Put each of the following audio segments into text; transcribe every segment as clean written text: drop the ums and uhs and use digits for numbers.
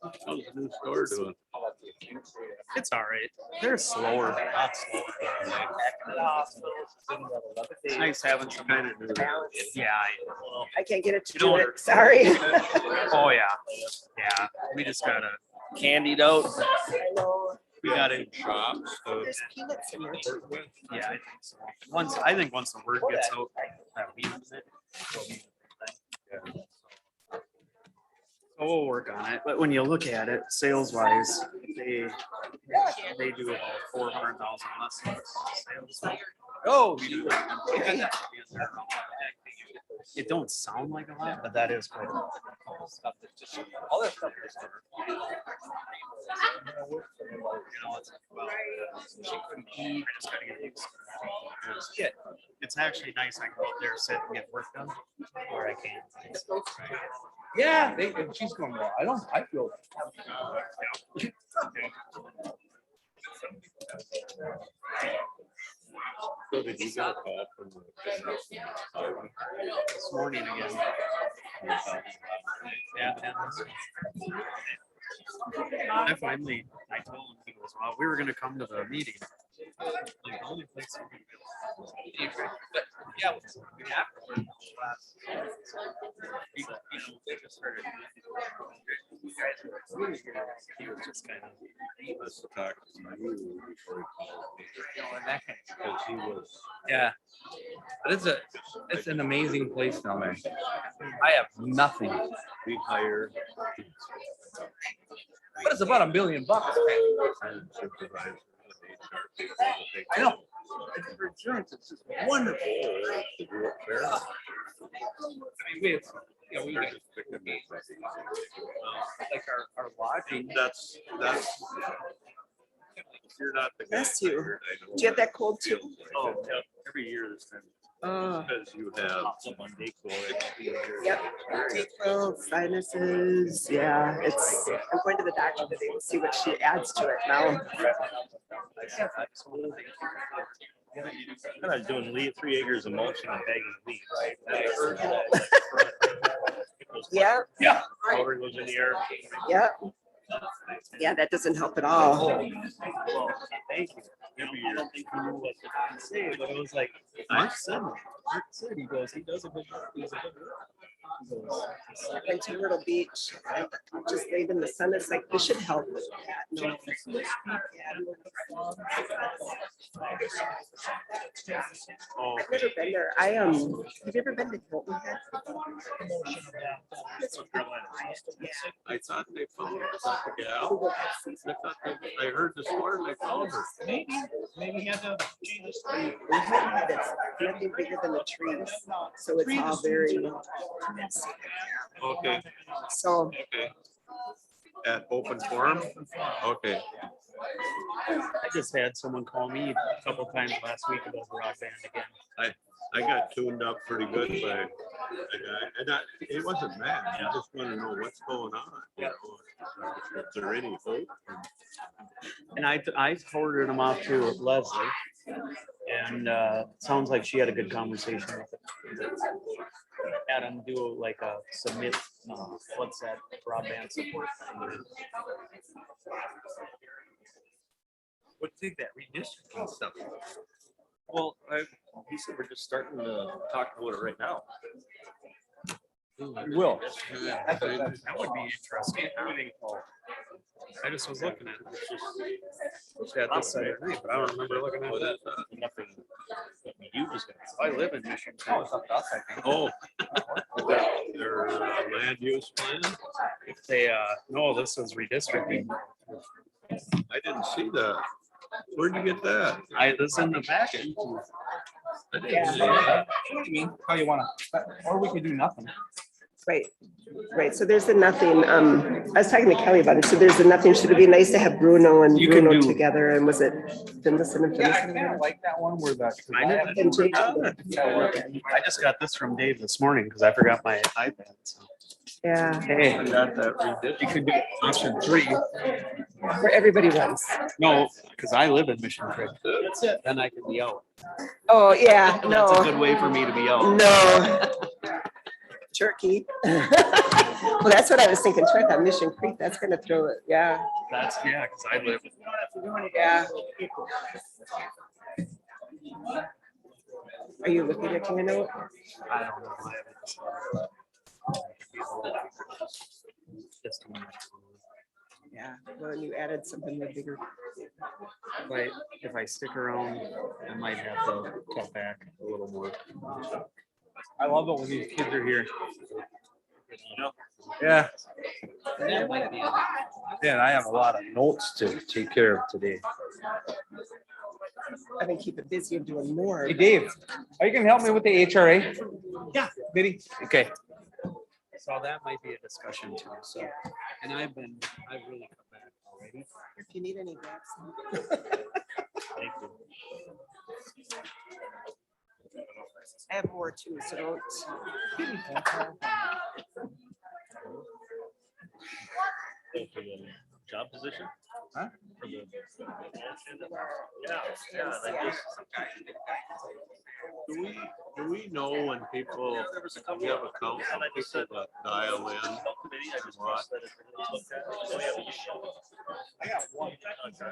How's the new store doing? It's all right. They're slower, a lot slower. It's nice having some Kind of new. Yeah. I can't get it to You do don't it. Sorry. Oh yeah. Yeah. We just got a candied out. I know. We got it. Shops. There's peanuts in there too. Yeah, I think so. I think once the word gets out that we use it, it'll be the thing. So we'll work on it. But when you look at it, sales wise, they do about 400,000 less sales. Oh, it don't sound like a lot, but that is quite a lot. All that stuff is she couldn't eat. I just gotta get used to it. It's actually nice. I can go up there, sit and get work done, or I can't. Yeah, she's going well. I feel. So did you get a call from This morning again. Yeah. I told him, he goes, well, we were gonna come to the meeting. Like, the only place we can they just started. He was just kind of. he must have talked to you before he called me. Because he was Yeah, but it's an amazing place down there. I have nothing, we hired but it's about $1 million. and supervisor and HR people to take I know. For insurance, it's just wonderful. to do it fair. I mean, we got Just pick them up. like our lodging. That's you're not the guy. Bless you. hired, I know Do you have that cold too? Oh, yeah. Every year this time. Because you have someone Yep. Well, sinuses. Yeah, it's. I'm going to the doctor today to see what she adds to it now. I was doing 3 acres of mulching and bagging weeds. Yeah. Yeah. Powder goes in the air. Yeah. Yeah, that doesn't help at all. Well, thank you. I don't think he knew what to say, but it was like, Mark said, he goes, he does a good job. He's a good worker. He goes, Went to Myrtle Beach. Just laid in the sun. It's like this should help with that. No. Oh, I've never been there. Have you ever been to Hilton Head? Yeah. I thought they found the gal. I heard this morning they found her. Maybe he had to change his Hilton Head is nothing bigger than the trees, so it's all very. Okay, So okay. At open forum? Okay. I just had someone call me a couple times last week about broadband again. I got tuned up pretty good by a guy, and it wasn't bad. I just want to know what's going on. You know, is there any hope? And I forwarded them off to Leslie, and sounds like she had a good conversation with it. Had them do like a submit, what's that broadband support thing. What do you think that redistricting stuff? Well, He said we're just starting to talk about it right now. We will. that would be interesting. Everything. I just was looking at it. It's got this side, but I don't remember looking at that. Nothing. You just I live in Michigan. Oh, it's up to us, I think. Oh, their land use plan? If they, no, this was redistricting. I didn't see that. Where'd you get that? This in the package. I didn't see that. What do you mean? How you wanna, or we could do nothing. right. So there's the nothing. I was talking to Kelly about it. So there's the nothing. Should it be nice to have Bruno and You can Bruno do- together? And was it Finlayson and Yeah, I Finlayson? kind of like that one where the. And Jake- I just got this from Dave this morning because I forgot my iPad. So. Yeah, Hey, I got that redistricting. you could do option 3. where everybody runs. No, because I live in Mission Creek. That's it. Then I can be out. Oh, yeah, That's a good no, way for me to be out. no. Turkey. Well, that's what I was thinking too. I thought Mission Creek, that's gonna throw it. Yeah, That's, yeah, because I live. yeah. Are you looking at Cano? I don't know. I haven't decided. Just one. Yeah, well, and you added something with bigger. If I stick around, I might have to cut back a little more. I love it when these kids are here. Yeah. Yeah, and I have a lot of notes to take care of today. I've been keeping busy and doing more. Hey, Dave, are you gonna help me with the HRA? Yeah. Biddy? Okay. So that might be a discussion too, so, and I've really come back already. If you need any gaps. Thank you. I have more too, so don't. Job position? Huh? For the- Yeah, like this. Do we know when people, we have accounts, when people that dial in? Committee, I just watched that it's been looked at. Oh, yeah, but you- I got one. Okay.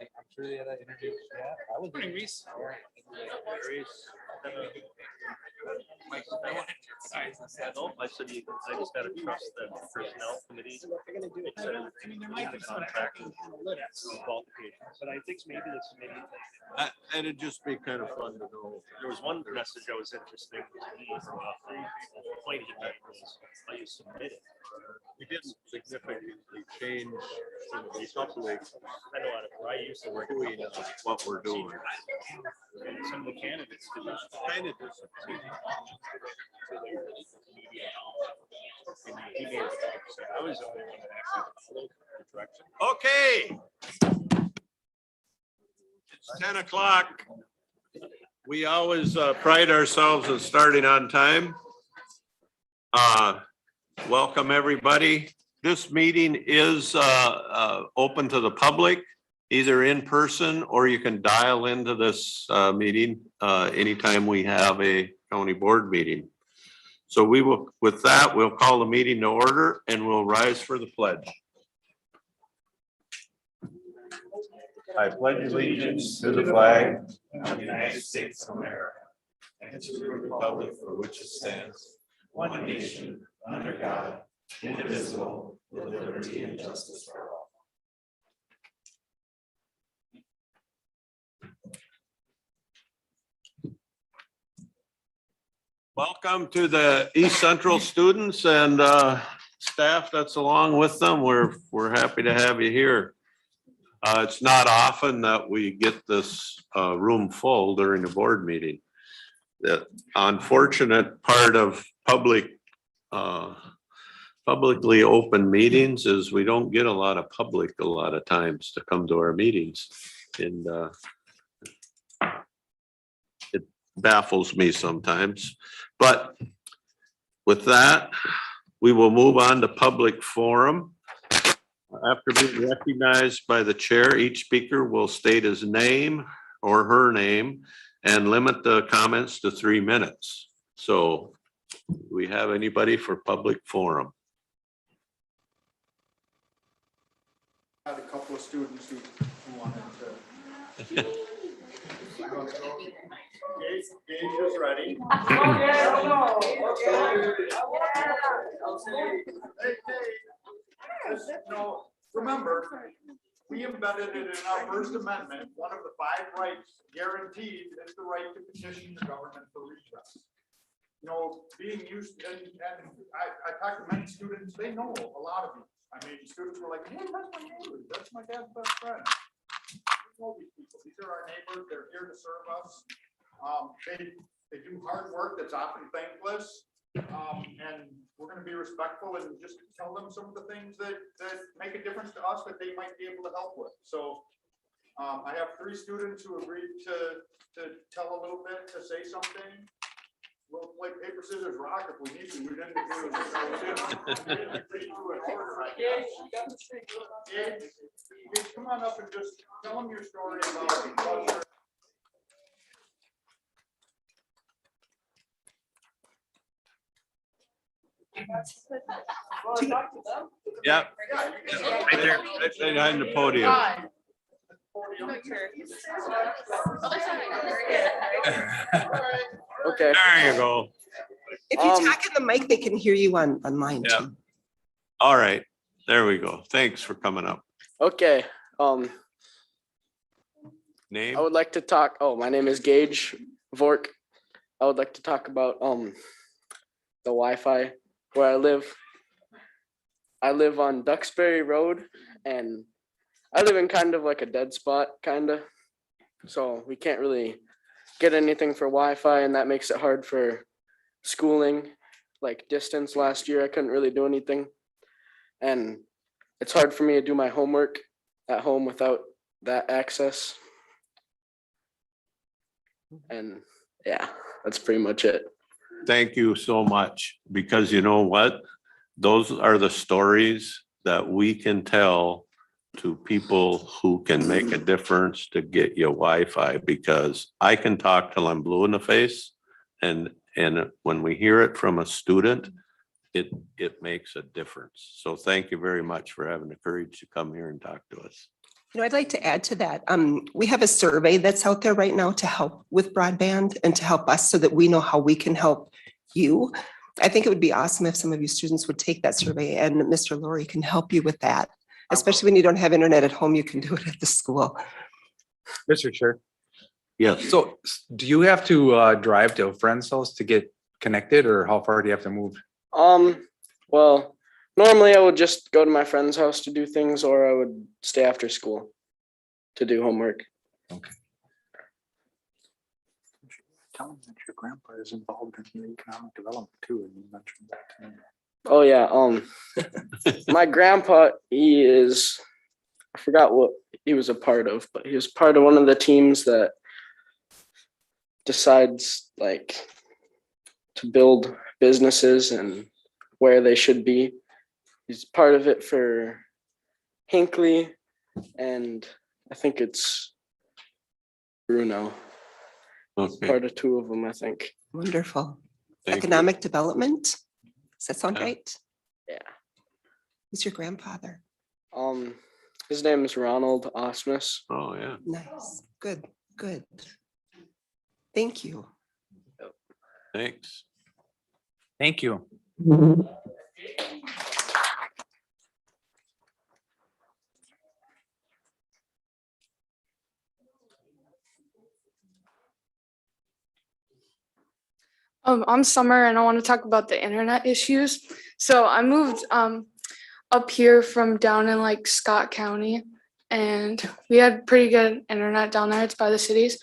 I'm sure they had an interview. Yeah, I was. Morning, Reese. No, I said you, I just gotta trust that personnel committee. So what they're gonna do. I mean, there might be some tracking analytics, Qualifications. but I think maybe this committee. And it'd just be kind of fun to know. There was one message that was interesting to me from a point he made was how you submit it. We didn't significantly change subtly I know I used to work. doing what we're doing. Some of the candidates do. Kind of just. He made it. I was the only one that actually followed the direction. Okay. It's 10 o'clock. We always pride ourselves in starting on time. Welcome, everybody. This meeting is open to the public, either in person or you can dial into this meeting anytime we have a county board meeting. So we will, with that, we'll call the meeting to order and we'll rise for the pledge. I pledge allegiance to the flag of the United States of America, and to the republic for which it stands, one nation, under God, indivisible, with liberty and justice for all. Welcome to the East Central students and staff that's along with them. We're happy to have you here. It's not often that we get this room full during a board meeting. The unfortunate part of publicly open meetings is we don't get a lot of public a lot of times to come to our meetings. And it baffles me sometimes. But with that, we will move on to public forum. After being recognized by the chair, each speaker will state his name or her name and limit the comments to 3 minutes. So do we have anybody for public forum? Had a couple of students who wanted to. Gage is ready. No, remember, we embedded it in our First Amendment. One of the 5 rights guaranteed is the right to petition the government for redress. You know, being used, and I talked to many students, they know a lot of these. I mean, students were like, hey, that's my neighbor, that's my dad's best friend. We know these people, these are our neighbors, they're here to serve us. They do hard work that's often thankless. And we're gonna be respectful and just tell them some of the things that make a difference to us that they might be able to help with. So I have 3 students who agreed to tell a little bit, to say something. We'll play paper, scissors, rock if we need to. We didn't do it. Gage, come on up and just tell them your story about Yeah. Right there. Right behind the podium. Okay. There you go. If you talk in the mic, they can hear you on mine Yeah. too. All right, there we go. Thanks for coming up. Okay. Name? I would like to talk. Oh, my name is Gage Vork. I would like to talk about the Wi-Fi where I live. I live on Duxbury Road, and I live in kind of like a dead spot, kind of. So we can't really get anything for Wi-Fi, and that makes it hard for schooling. Like distance last year, I couldn't really do anything. And it's hard for me to do my homework at home without that access. And yeah, that's pretty much it. Thank you so much, because you know what? Those are the stories that we can tell to people who can make a difference to get you Wi-Fi, because I can talk till I'm blue in the face. And when we hear it from a student, it makes a difference. So thank you very much for having the courage to come here and talk to us. You know, I'd like to add to that. We have a survey that's out there right now to help with broadband and to help us so that we know how we can help you. I think it would be awesome if some of you students would take that survey, and Mr. Laurie can help you with that. Especially when you don't have internet at home, you can do it at the school. Mr. Chair. Yes. So do you have to drive to a friend's house to get connected, or how far do you have to move? Well, normally I would just go to my friend's house to do things, or I would stay after school to do homework. Okay. Tell them that your grandpa is involved in the economic development too, and you mentioned that to me. Oh yeah, my grandpa, I forgot what he was a part of, but he was part of one of the teams that decides like to build businesses and where they should be. He's part of it for Hinckley, and I think it's Bruno. Okay. Part of two of them, I think. Wonderful. Thank you. Economic development. Does that sound Yeah. right? Yeah. Who's your grandfather? His name is Ronald Osmus. Oh, yeah. Nice. Good, good. Thank you. Thanks. Thank you. I'm Summer, and I want to talk about the internet issues. So I moved up here from down in like Scott County, and we had pretty good internet down there. It's by the cities.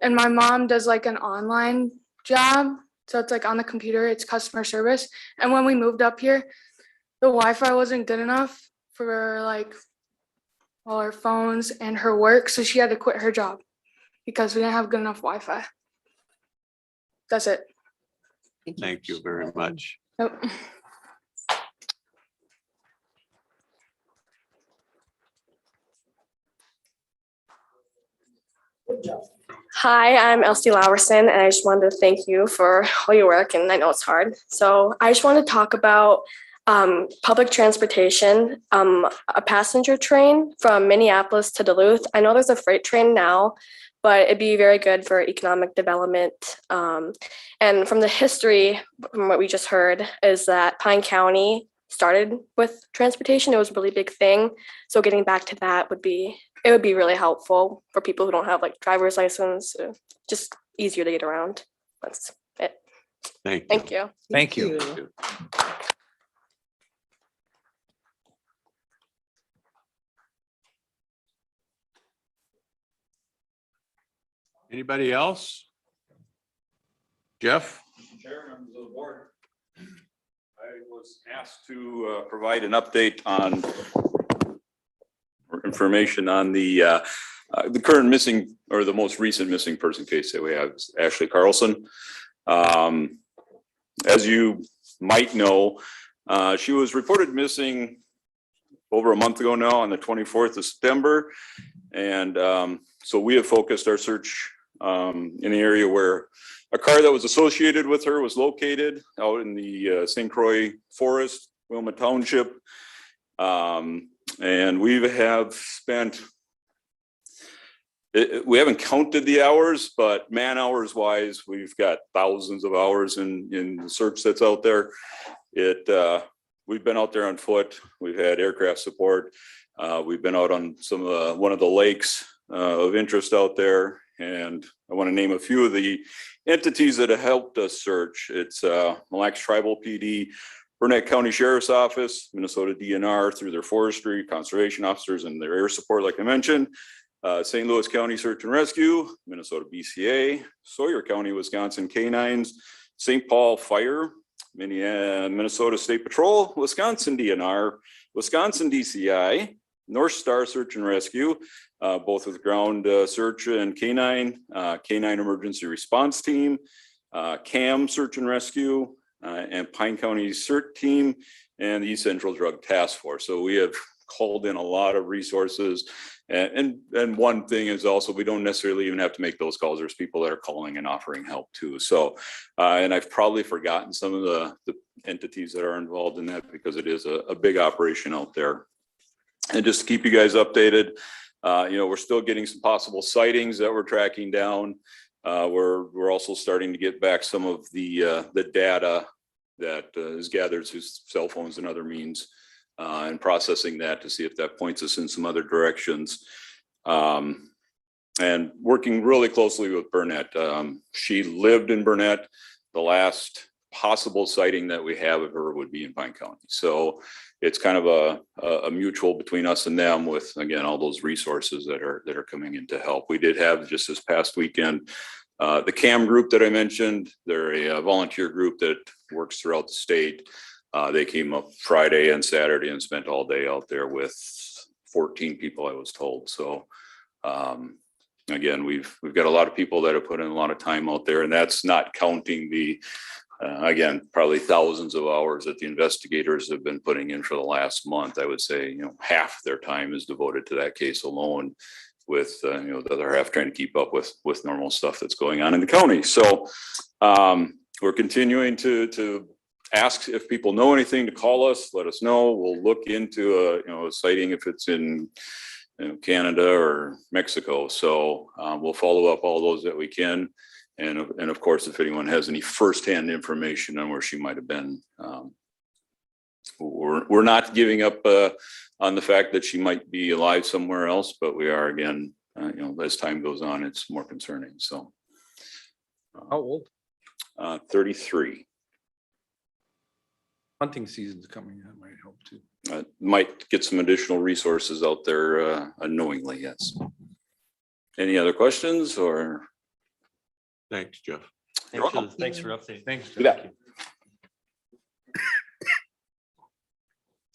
And my mom does like an online job. So it's like on the computer, it's customer service. And when we moved up here, the Wi-Fi wasn't good enough for like all our phones and her work. So she had to quit her job because we didn't have good enough Wi-Fi. That's it. Thank you very much. Yep. Hi, I'm Elsie Lowerson, and I just wanted to thank you for all your work, and I know it's hard. So I just want to talk about public transportation, a passenger train from Minneapolis to Duluth. I know there's a freight train now, but it'd be very good for economic development. And from the history, from what we just heard, is that Pine County started with transportation. It was a really big thing. So getting back to that would be really helpful for people who don't have like driver's license, just easier to get around. That's it. Thank you. Thank you. Thank you. Anybody else? Jeff? Chair, members of the board. I was asked to provide an update on or information on the current missing, or the most recent missing person case that we have, is Ashley Carlson. As you might know, she was reported missing over a month ago now, on the 24th of September. And so we have focused our search in the area where a car that was associated with her was located out in the St. Croix Forest, Wilma Township. And we have spent, we haven't counted the hours, but man hours wise, we've got thousands of hours in the search that's out there. We've been out there on foot. We've had aircraft support. We've been out on one of the lakes of interest out there. And I want to name a few of the entities that have helped us search. It's Mille Lacs Tribal PD, Burnett County Sheriff's Office, Minnesota DNR through their forestry, conservation officers, and their air support, like I mentioned. St. Louis County Search and Rescue, Minnesota BCA, Sawyer County, Wisconsin Canines, St. Paul Fire, Minnesota State Patrol, Wisconsin DNR, Wisconsin DCI, North Star Search and Rescue, both with ground search and canine emergency response team, CAM Search and Rescue, and Pine County CERT team, and the East Central Drug Task Force. So we have called in a lot of resources. And one thing is also, we don't necessarily even have to make those calls. There's people that are calling and offering help too. So, and I've probably forgotten some of the entities that are involved in that, because it is a big operation out there. And just to keep you guys updated, we're still getting some possible sightings that we're tracking down. We're also starting to get back some of the data that is gathered through cell phones and other means, and processing that to see if that points us in some other directions. And working really closely with Burnett. She lived in Burnett. The last possible sighting that we have of her would be in Pine County. So it's kind of a mutual between us and them, with, again, all those resources that are coming in to help. We did have just this past weekend, the CAM group that I mentioned. They're a volunteer group that works throughout the state. They came up Friday and Saturday and spent all day out there with 14 people, I was told. So again, we've got a lot of people that have put in a lot of time out there, and that's not counting the again, probably thousands of hours that the investigators have been putting in for the last month. I would say, half their time is devoted to that case alone, with the other half trying to keep up with normal stuff that's going on in the county. So we're continuing to ask if people know anything to call us, let us know. We'll look into a sighting if it's in Canada or Mexico. So we'll follow up all those that we can. And of course, if anyone has any firsthand information on where she might have been, we're not giving up on the fact that she might be alive somewhere else, but we are, again, as time goes on, it's more concerning. So, How old? 33. Hunting season's coming. That might help too. Might get some additional resources out there unknowingly. Yes. Any other questions or? Thanks, Jeff. Thanks for updating. Thanks.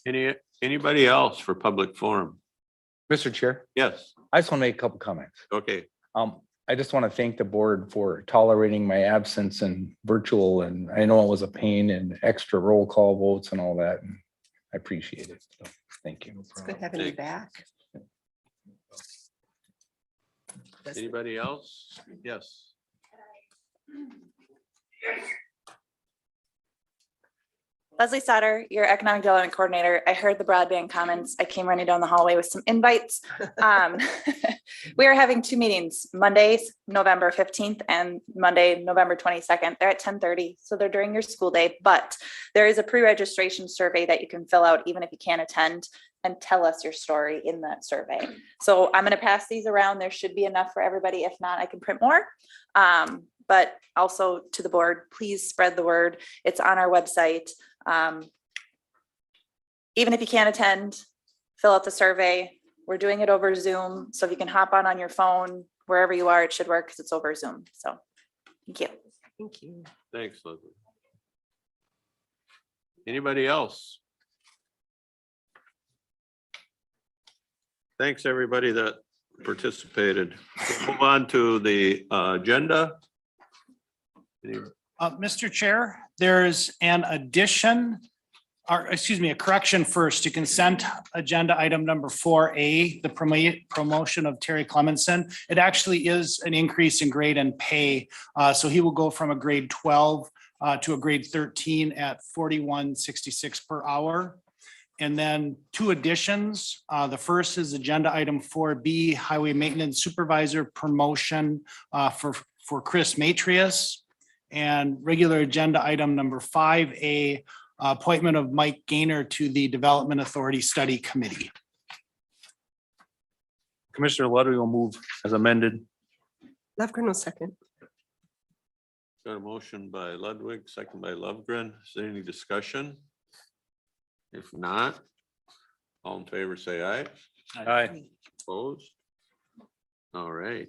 Yeah. Anybody else for public forum? Mr. Chair, Yes. I just want to make a couple comments. Okay. I just want to thank the board for tolerating my absence and virtual, and I know it was a pain and extra roll call votes and all that, and I appreciate it. So, thank you. It's good having you back. Anybody else? Yes. Leslie Sauter, your economic development coordinator. I heard the broadband comments. I came running down the hallway with some invites. We are having two meetings, Mondays, November 15th and Monday, November 22nd. They're at 10:30, so they're during your school day, but there is a pre-registration survey that you can fill out even if you can't attend, and tell us your story in that survey. So I'm going to pass these around. There should be enough for everybody. If not, I can print more. But also to the board, please spread the word. It's on our website. Even if you can't attend, fill out the survey. We're doing it over Zoom. So if you can hop on your phone, wherever you are, it should work because it's over Zoom. So thank you. Thank you. Thanks, Leslie. Anybody else? Thanks, everybody that participated. We'll move on to the agenda. Mr. Chair, there's an addition a correction first to consent agenda item number 4A, the promotion of Terry Clemenson. It actually is an increase in grade and pay. So he will go from a grade 12 to a grade 13 at $41.66 per hour. And then two additions. The first is agenda item 4B, highway maintenance supervisor promotion for Chris Matrius. And regular agenda item number 5A, appointment of Mike Gaynor to the Development Authority Study Committee. Commissioner Ludwig will move as amended. Levgren will second. Got a motion by Ludwig, second by Lovegren. Is there any discussion? If not, all in favor, say aye. Aye. Opposed? All right.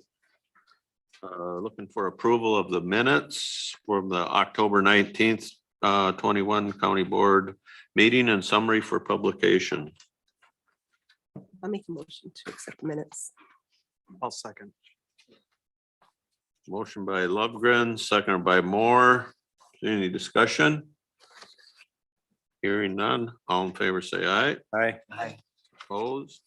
Looking for approval of the minutes from the October 19th, 21 County Board meeting and summary for publication. I'll make a motion to accept the minutes. I'll second. Motion by Lovegren, seconded by Moore. Any discussion? Hearing none, all in favor say aye. Aye. Opposed?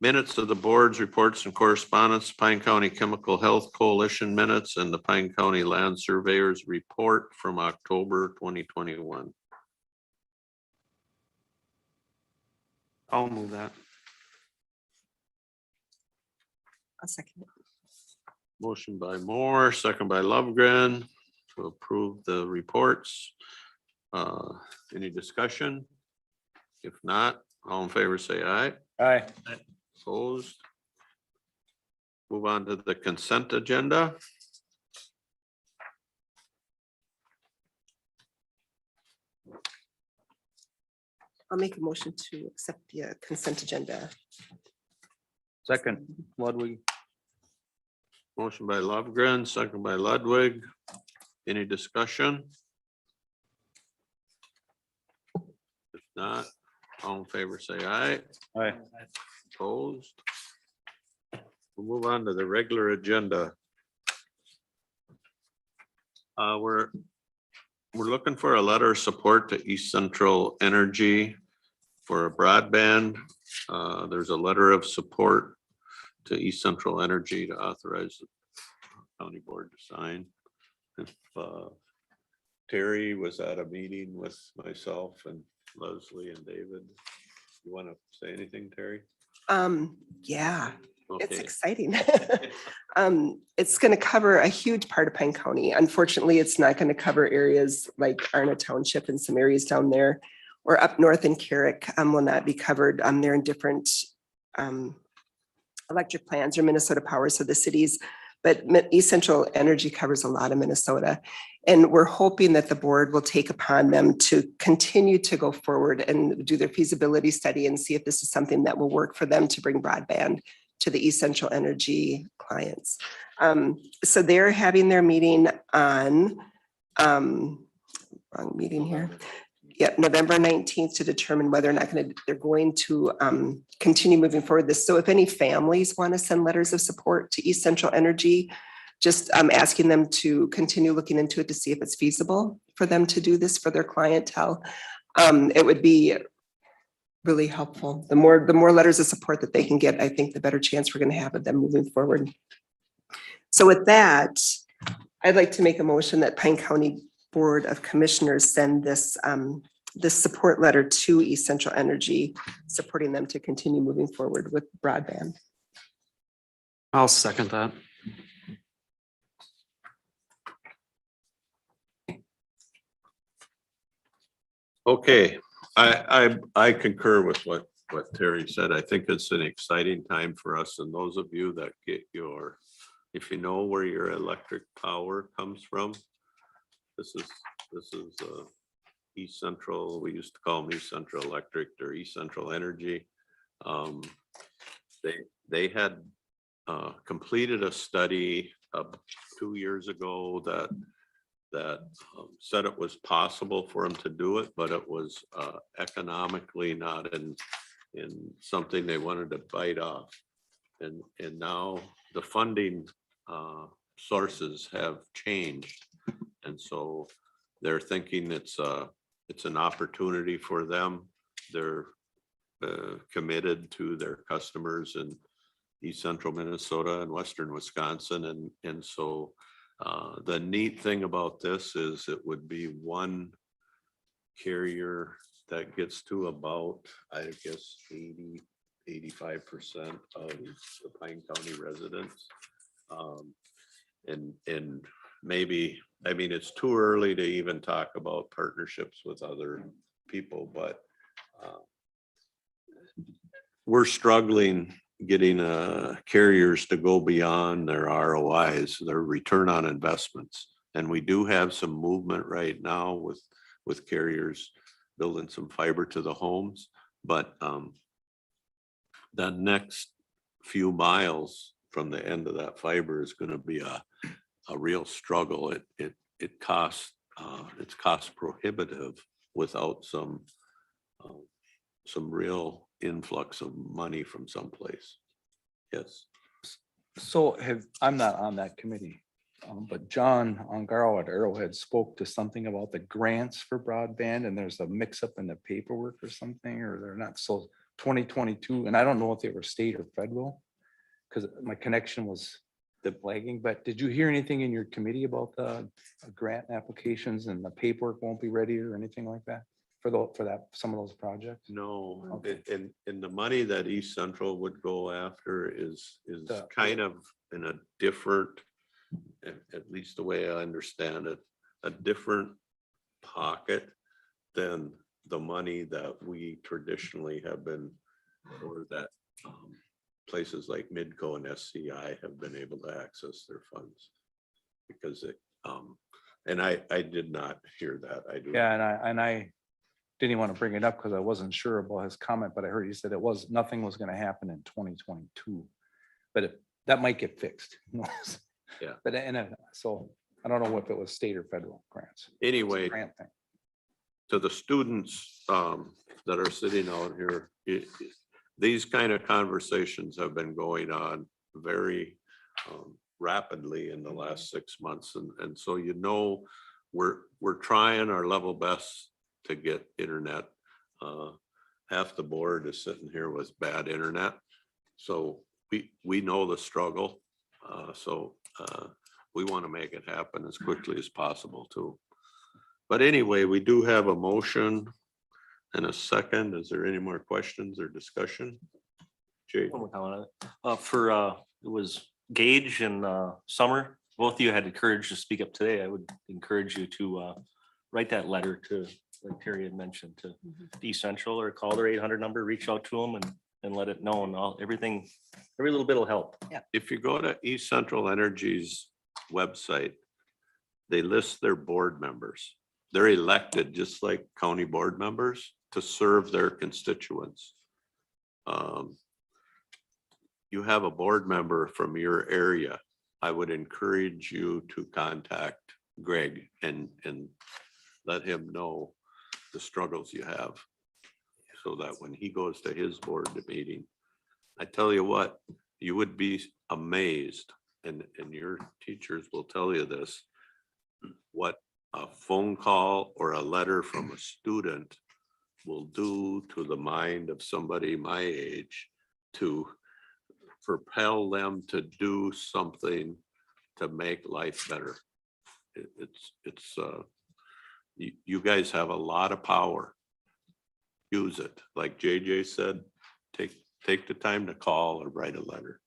Minutes of the boards, reports and correspondence, Pine County Chemical Health Coalition minutes and the Pine County Land Surveyors report from October 2021. I'll move that. I'll second it. Motion by Moore, second by Lovegren to approve the reports. Any discussion? If not, all in favor say aye. Aye. Opposed? Move on to the consent agenda. I'll make a motion to accept the consent agenda. Second, Ludwig. Motion by Lovegren, second by Ludwig. Any discussion? If not, all in favor say aye. Aye. Opposed? We'll move on to the regular agenda. We're looking for a letter of support to East Central Energy for a broadband. There's a letter of support to East Central Energy to authorize the county board to sign. If Terry was at a meeting with myself and Leslie and David, you want to say anything, Terry? Yeah, it's Okay. exciting. It's going to cover a huge part of Pine County. Unfortunately, it's not going to cover areas like Arna Township and some areas down there, or up north in Carrick will not be covered. They're in different electric plants or Minnesota Power, so the cities, but East Central Energy covers a lot of Minnesota. And we're hoping that the board will take upon them to continue to go forward and do their feasibility study and see if this is something that will work for them to bring broadband to the East Central Energy clients. So they're having their meeting on, wrong meeting here. Yeah, November 19th to determine whether or not they're going to continue moving forward this. So if any families want to send letters of support to East Central Energy, just asking them to continue looking into it to see if it's feasible for them to do this for their clientele. It would be really helpful. The more letters of support that they can get, I think the better chance we're going to have of them moving forward. So with that, I'd like to make a motion that Pine County Board of Commissioners send this support letter to East Central Energy, supporting them to continue moving forward with broadband. I'll second that. Okay, I concur with what Terry said. I think it's an exciting time for us, and those of you that get if you know where your electric power comes from, this is East Central. We used to call them East Central Electric or East Central Energy. They had completed a study 2 years ago that said it was possible for them to do it, but it was economically not in something they wanted to bite off. And now the funding sources have changed. And so they're thinking it's it's an opportunity for them. They're committed to their customers in East Central Minnesota and Western Wisconsin. And so the neat thing about this is it would be one carrier that gets to about, I guess, 85% of the Pine County residents. And maybe, I mean, it's too early to even talk about partnerships with other people, but we're struggling getting carriers to go beyond their ROIs, their return on investments. And we do have some movement right now with carriers building some fiber to the homes, but the next few miles from the end of that fiber is going to be a real struggle. It costs, it's cost prohibitive without some real influx of money from someplace. Yes. So I'm not on that committee, but John on Gaal at Arrowhead spoke to something about the grants for broadband, and there's a mix up in the paperwork or something, or they're not so 2022, and I don't know if they were state or federal, because my connection was lagging. But did you hear anything in your committee about the grant applications and the paperwork won't be ready or anything like that for that some of those projects? No, Okay. and the money that East Central would go after is kind of in a different, at least the way I understand it, a different pocket than the money that we traditionally have been, or that places like Midco and SCI have been able to access their funds. Because it, and I did not hear that. I do. Yeah, and I didn't want to bring it up because I wasn't sure about his comment, but I heard he said nothing was going to happen in 2022, but that might get fixed. Who knows? Yeah. But so I don't know if it was state or federal grants. Anyway, Grant thing. to the students that are sitting out here, these kind of conversations have been going on very rapidly in the last 6 months. And so, you know, we're trying our level best to get internet. Half the board is sitting here with bad internet. So we know the struggle. So we want to make it happen as quickly as possible too. But anyway, we do have a motion and a second. Is there any more questions or discussion? Jay? One more comment on it. It was Gage and Summer. Both of you had the courage to speak up today. I would encourage you to write that letter to, like Terry had mentioned, to East Central, or call their 800 number, reach out to them and let it know, and every little bit will help. Yeah. If you go to East Central Energy's website, they list their board members. They're elected just like county board members to serve their constituents. You have a board member from your area. I would encourage you to contact Greg and let him know the struggles you have, so that when he goes to his board meeting, I tell you what, you would be amazed, and your teachers will tell you this, what a phone call or a letter from a student will do to the mind of somebody my age to propel them to do something to make life better. You guys have a lot of power. Use it. Like JJ said, take the time to call or write a letter.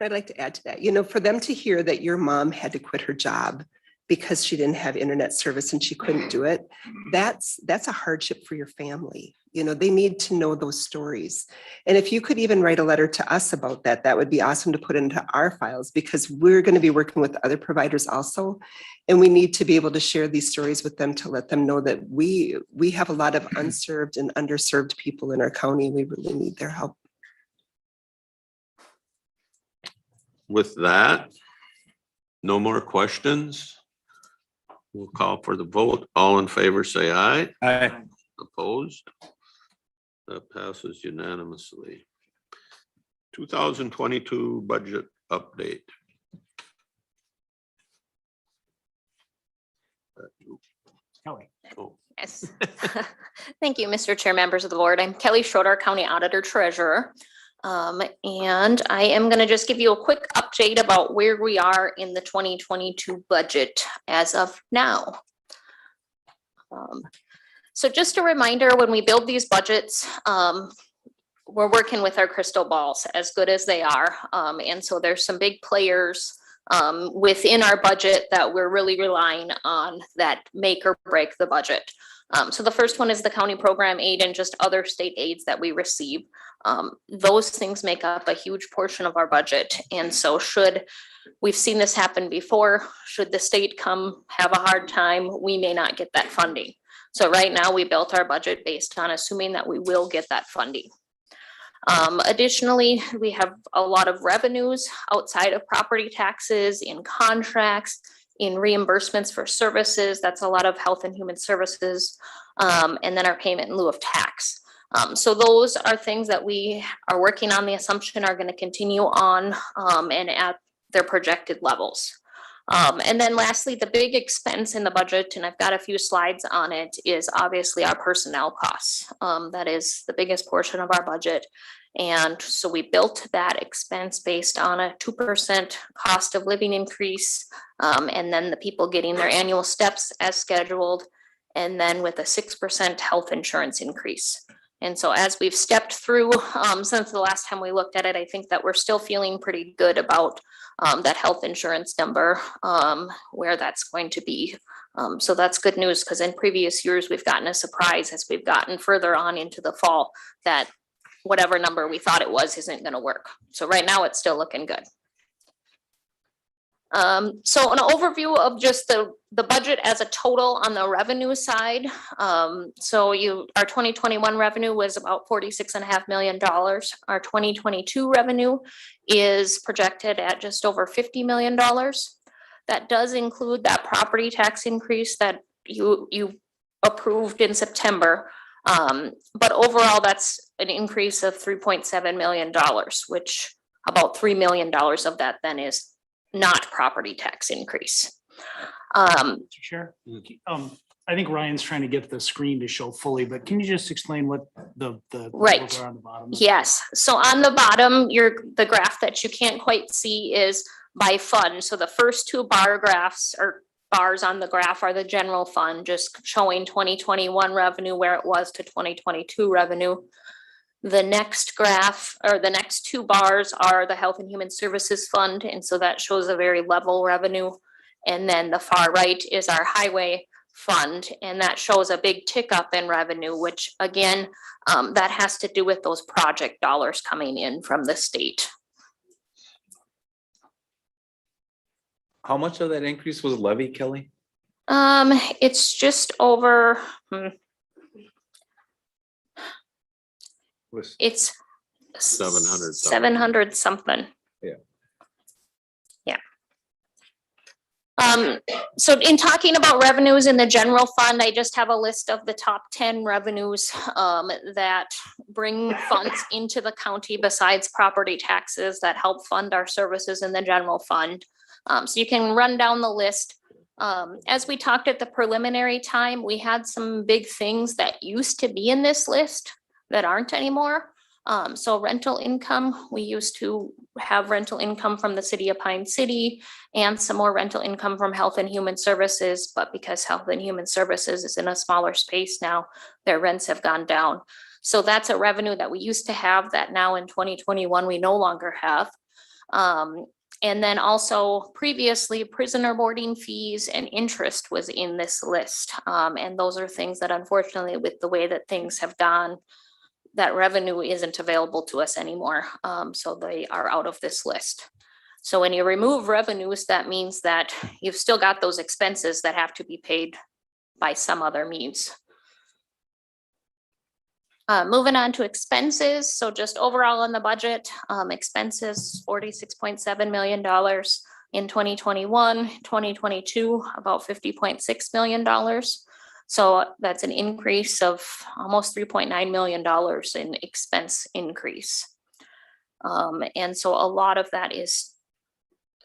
I'd like to add to that, you know, for them to hear that your mom had to quit her job because she didn't have internet service and she couldn't do it, that's a hardship for your family. You know, they need to know those stories. And if you could even write a letter to us about that, that would be awesome to put into our files, because we're going to be working with other providers also. And we need to be able to share these stories with them to let them know that we have a lot of unserved and underserved people in our county. We really need their help. With that, no more questions. We'll call for the vote. All in favor, say aye. Aye. Opposed? That passes unanimously. 2022 budget update. Kelly. Oh, Yes. Thank you, Mr. Chair, members of the board. I'm Kelly Schroeder, County Auditor Treasurer. And I am going to just give you a quick update about where we are in the 2022 budget as of now. So just a reminder, when we build these budgets, we're working with our crystal balls as good as they are. And so there's some big players within our budget that we're really relying on that make or break the budget. So the first one is the county program aid and just other state aids that we receive. Those things make up a huge portion of our budget. And so we've seen this happen before, should the state come have a hard time, we may not get that funding. So right now we built our budget based on assuming that we will get that funding. Additionally, we have a lot of revenues outside of property taxes, in contracts, in reimbursements for services. That's a lot of health and human services, and then our payment in lieu of tax. So those are things that we are working on the assumption are going to continue on and at their projected levels. And then lastly, the big expense in the budget, and I've got a few slides on it, is obviously our personnel costs. That is the biggest portion of our budget. And so we built that expense based on a 2% cost of living increase, and then the people getting their annual steps as scheduled, and then with a 6% health insurance increase. And so as we've stepped through since the last time we looked at it, I think that we're still feeling pretty good about that health insurance number, where that's going to be. So that's good news, because in previous years, we've gotten a surprise as we've gotten further on into the fall that whatever number we thought it was isn't going to work. So right now it's still looking good. So an overview of just the budget as a total on the revenue side. So our 2021 revenue was about $46.5 million. Our 2022 revenue is projected at just over $50 million. That does include that property tax increase that you approved in September. But overall, that's an increase of $3.7 million, which about $3 million of that then is not property tax increase. Sure. I think Ryan's trying to get the screen to show fully, but can you just explain what the right numbers are on the bottom? Yes. So on the bottom, the graph that you can't quite see is by fund. So the first two bar graphs or bars on the graph are the general fund, just showing 2021 revenue where it was to 2022 revenue. The next graph, or the next two bars, are the Health and Human Services Fund, and so that shows a very level revenue. And then the far right is our highway fund, and that shows a big tick up in revenue, which again, that has to do with those project dollars coming in from the state. How much of that increase was levy, Kelly? It's just over, it's 700 something. Yeah. Yeah. So in talking about revenues in the general fund, I just have a list of the top 10 revenues that bring funds into the county besides property taxes that help fund our services in the general fund. So you can run down the list. As we talked at the preliminary time, we had some big things that used to be in this list that aren't anymore. So rental income, we used to have rental income from the city of Pine City and some more rental income from Health and Human Services, but because Health and Human Services is in a smaller space now, their rents have gone down. So that's a revenue that we used to have that now in 2021 we no longer have. And then also previously prisoner boarding fees and interest was in this list. And those are things that unfortunately with the way that things have gone, that revenue isn't available to us anymore. So they are out of this list. So when you remove revenues, that means that you've still got those expenses that have to be paid by some other means. Moving on to expenses. So just overall on the budget, expenses, $46.7 million in 2021, 2022, about $50.6 million. So that's an increase of almost $3.9 million in expense increase. And so a lot of that is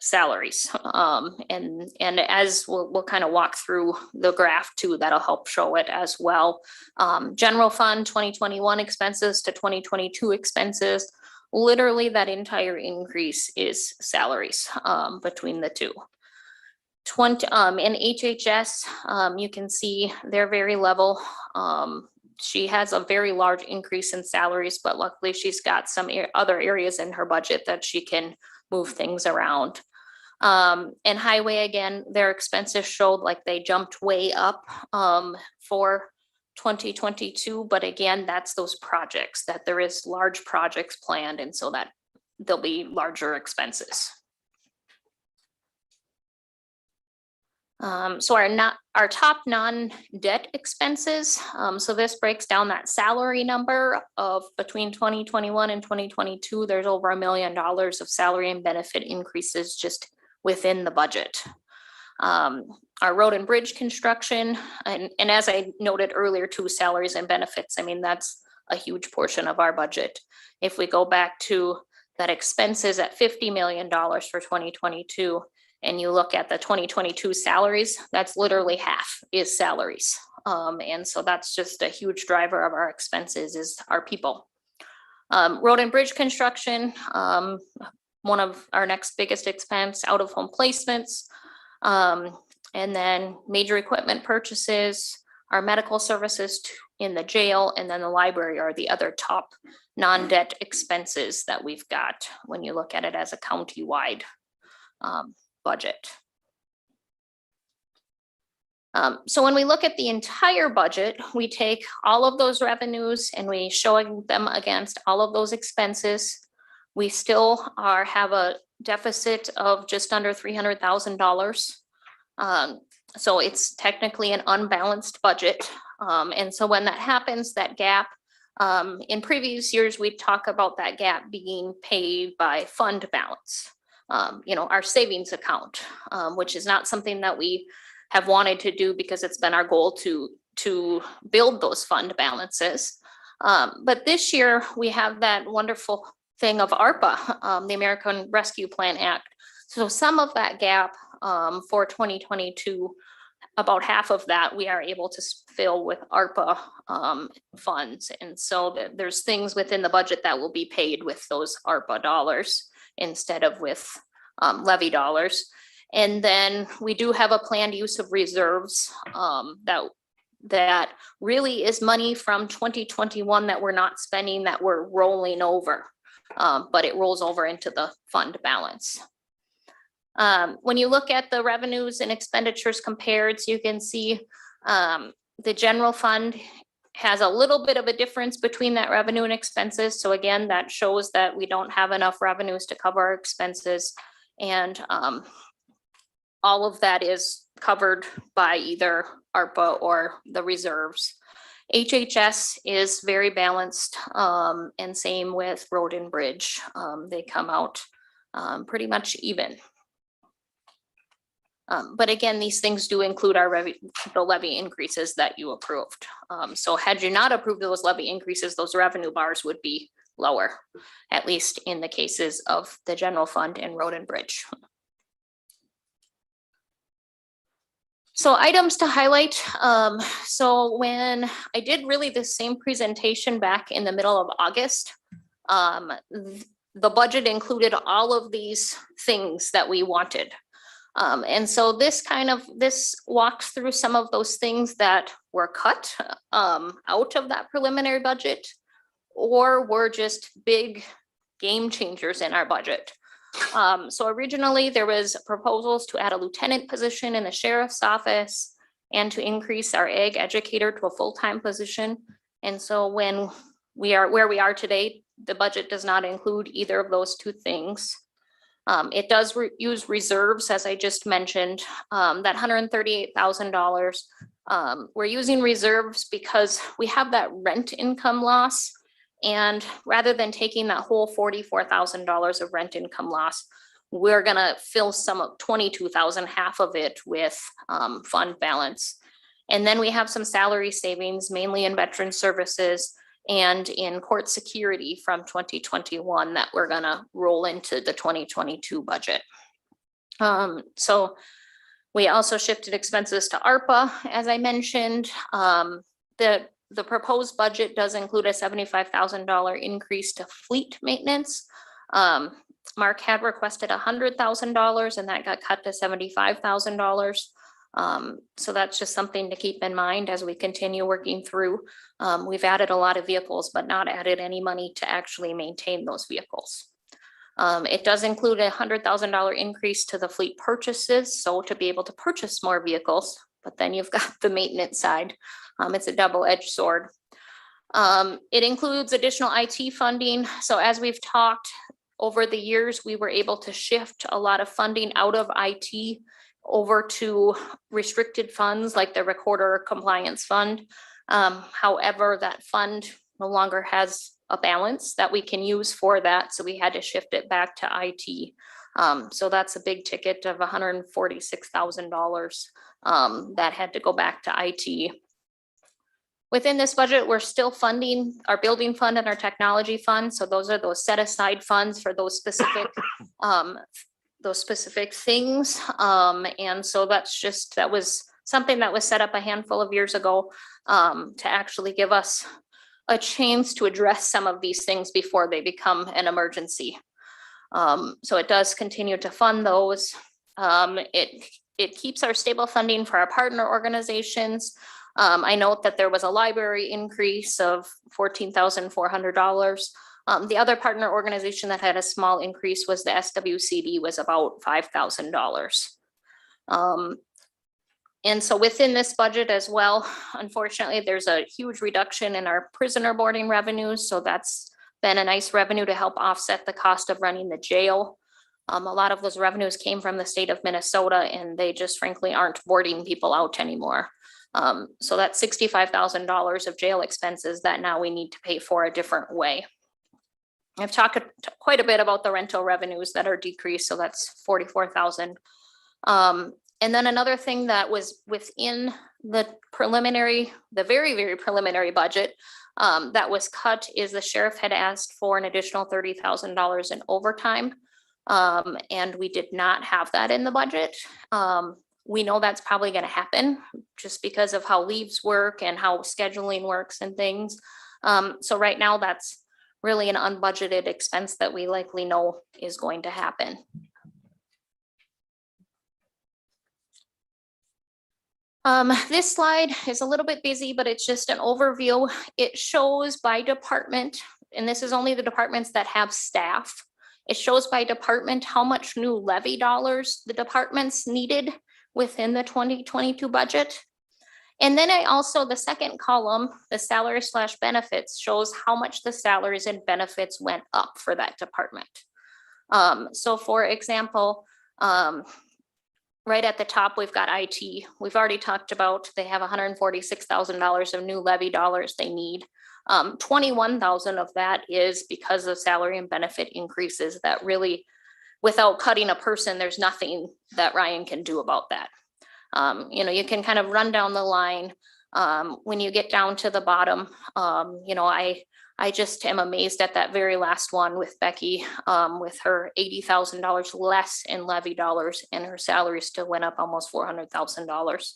salaries. And as we'll kind of walk through the graph too, that'll help show it as well. General fund 2021 expenses to 2022 expenses, literally that entire increase is salaries between the two. In HHS, you can see they're very level. She has a very large increase in salaries, but luckily she's got some other areas in her budget that she can move things around. And highway, again, their expenses showed like they jumped way up for 2022, but again, that's those projects that there is large projects planned, and so that there'll be larger expenses. So our top non-debt expenses. So this breaks down that salary number of between 2021 and 2022. There's over $1 million of salary and benefit increases just within the budget. Our road and bridge construction, and as I noted earlier too, salaries and benefits. I mean, that's a huge portion of our budget. If we go back to that expenses at $50 million for 2022, and you look at the 2022 salaries, that's literally half is salaries. And so that's just a huge driver of our expenses is our people. Road and bridge construction, one of our next biggest expense, out of home placements, and then major equipment purchases, our medical services in the jail, and then the library are the other top non-debt expenses that we've got when you look at it as a county-wide budget. So when we look at the entire budget, we take all of those revenues and we showing them against all of those expenses. We still have a deficit of just under $300,000. So it's technically an unbalanced budget. And so when that happens, that gap, in previous years, we talk about that gap being paid by fund balance, our savings account, which is not something that we have wanted to do because it's been our goal to build those fund balances. But this year we have that wonderful thing of ARPA, the American Rescue Plan Act. So some of that gap for 2022, about half of that we are able to fill with ARPA funds. And so there's things within the budget that will be paid with those ARPA dollars instead of with levy dollars. And then we do have a planned use of reserves that really is money from 2021 that we're not spending, that we're rolling over, but it rolls over into the fund balance. When you look at the revenues and expenditures compared, so you can see the general fund has a little bit of a difference between that revenue and expenses. So again, that shows that we don't have enough revenues to cover our expenses. And all of that is covered by either ARPA or the reserves. HHS is very balanced, and same with road and bridge. They come out pretty much even. But again, these things do include the levy increases that you approved. So had you not approved those levy increases, those revenue bars would be lower, at least in the cases of the general fund and road and bridge. So items to highlight. So when I did really the same presentation back in the middle of August, the budget included all of these things that we wanted. And so this walks through some of those things that were cut out of that preliminary budget, or were just big game changers in our budget. So originally there was proposals to add a lieutenant position in the sheriff's office and to increase our ag educator to a full-time position. And so when we are where we are today, the budget does not include either of those two things. It does use reserves, as I just mentioned, that $138,000. We're using reserves because we have that rent income loss. And rather than taking that whole $44,000 of rent income loss, we're gonna fill some of 22,000, half of it with fund balance. And then we have some salary savings, mainly in veteran services and in court security from 2021 that we're gonna roll into the 2022 budget. So we also shifted expenses to ARPA, as I mentioned. The proposed budget does include a $75,000 increase to fleet maintenance. Mark had requested $100,000 and that got cut to $75,000. So that's just something to keep in mind as we continue working through. We've added a lot of vehicles, but not added any money to actually maintain those vehicles. It does include a $100,000 increase to the fleet purchases, so to be able to purchase more vehicles, but then you've got the maintenance side. It's a double-edged sword. It includes additional IT funding. So as we've talked over the years, we were able to shift a lot of funding out of IT over to restricted funds like the Recorder Compliance Fund. However, that fund no longer has a balance that we can use for that, so we had to shift it back to IT. So that's a big ticket of $146,000 that had to go back to IT. Within this budget, we're still funding our building fund and our technology fund. So those are those set aside funds for those specific things. And so that was something that was set up a handful of years ago to actually give us a chance to address some of these things before they become an emergency. So it does continue to fund those. It keeps our stable funding for our partner organizations. I note that there was a library increase of $14,400. The other partner organization that had a small increase was the SWCD, was about $5,000. And so within this budget as well, unfortunately, there's a huge reduction in our prisoner boarding revenues. So that's been a nice revenue to help offset the cost of running the jail. A lot of those revenues came from the state of Minnesota, and they just frankly aren't boarding people out anymore. So that's $65,000 of jail expenses that now we need to pay for a different way. I've talked quite a bit about the rental revenues that are decreased, so that's $44,000. And then another thing that was within the very, very preliminary budget that was cut is the sheriff had asked for an additional $30,000 in overtime. And we did not have that in the budget. We know that's probably going to happen just because of how leaves work and how scheduling works and things. So right now that's really an unbudgeted expense that we likely know is going to happen. This slide is a little bit busy, but it's just an overview. It shows by department, and this is only the departments that have staff. It shows by department how much new levy dollars the departments needed within the 2022 budget. And then the second column, the salary / benefits, shows how much the salaries and benefits went up for that department. So for example, right at the top, we've got IT. We've already talked about, they have $146,000 of new levy dollars they need. 21,000 of that is because of salary and benefit increases that really, without cutting a person, there's nothing that Ryan can do about that. You can kind of run down the line. When you get down to the bottom, I just am amazed at that very last one with Becky, with her $80,000 less in levy dollars, and her salary still went up almost $400,000,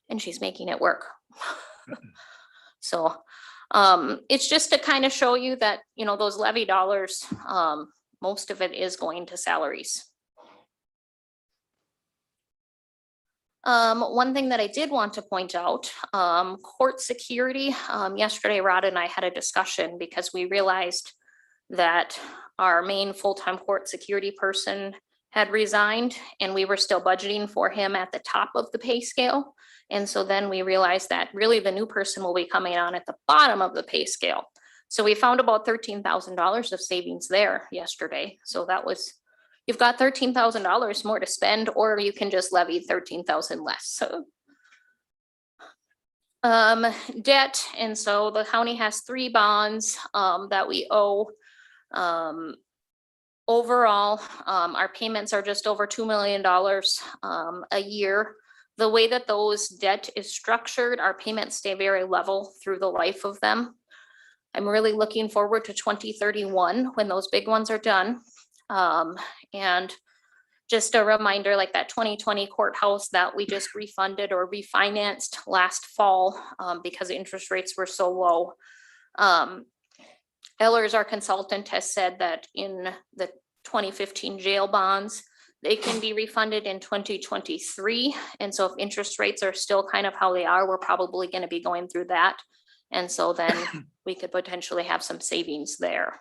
and she's making it work. So it's just to kind of show you that, those levy dollars, most of it is going to salaries. One thing that I did want to point out, court security. Yesterday, Rod and I had a discussion because we realized that our main full-time court security person had resigned, and we were still budgeting for him at the top of the pay scale. And so then we realized that really the new person will be coming on at the bottom of the pay scale. So we found about $13,000 of savings there yesterday. So that was, you've got $13,000 more to spend, or you can just levy $13,000 less. So debt, and so the county has 3 bonds that we owe. Overall, our payments are just over $2 million a year. The way that those debt is structured, our payments stay very level through the life of them. I'm really looking forward to 2031 when those big ones are done. And just a reminder, like that 2020 courthouse that we just refunded or refinanced last fall because interest rates were so low. Ellers, our consultant, has said that in the 2015 jail bonds, they can be refunded in 2023. And so if interest rates are still kind of how they are, we're probably going to be going through that. And so then we could potentially have some savings there.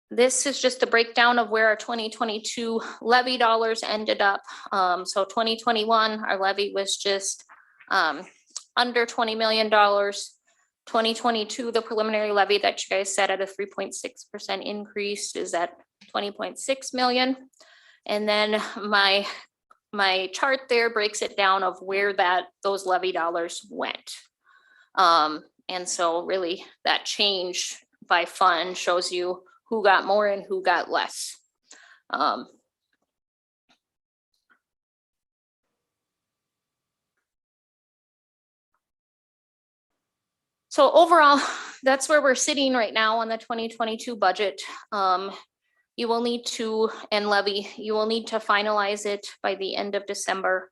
This is just a breakdown of where our 2022 levy dollars ended up. So 2021, our levy was just under $20 million. 2022, the preliminary levy that you guys set at a 3.6% increase is at 20.6 million. And then my chart there breaks it down of where those levy dollars went. And so really that change by fund shows you who got more and who got less. So overall, that's where we're sitting right now on the 2022 budget. You will need to, and levy, you will need to finalize it by the end of December.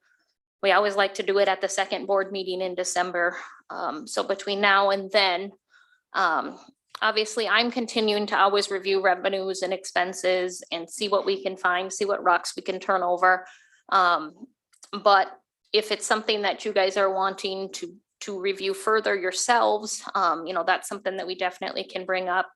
We always like to do it at the second board meeting in December. So between now and then, obviously I'm continuing to always review revenues and expenses and see what we can find, see what rocks we can turn over. But if it's something that you guys are wanting to review further yourselves, that's something that we definitely can bring up.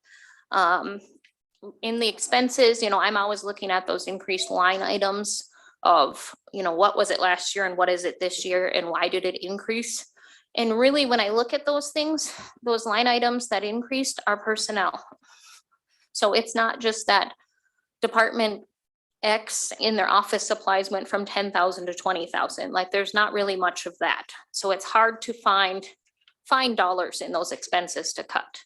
In the expenses, I'm always looking at those increased line items of, what was it last year and what is it this year and why did it increase? And really, when I look at those things, those line items that increased are personnel. So it's not just that Department X in their office supplies went from 10,000 to 20,000. Like there's not really much of that. So it's hard to find dollars in those expenses to cut.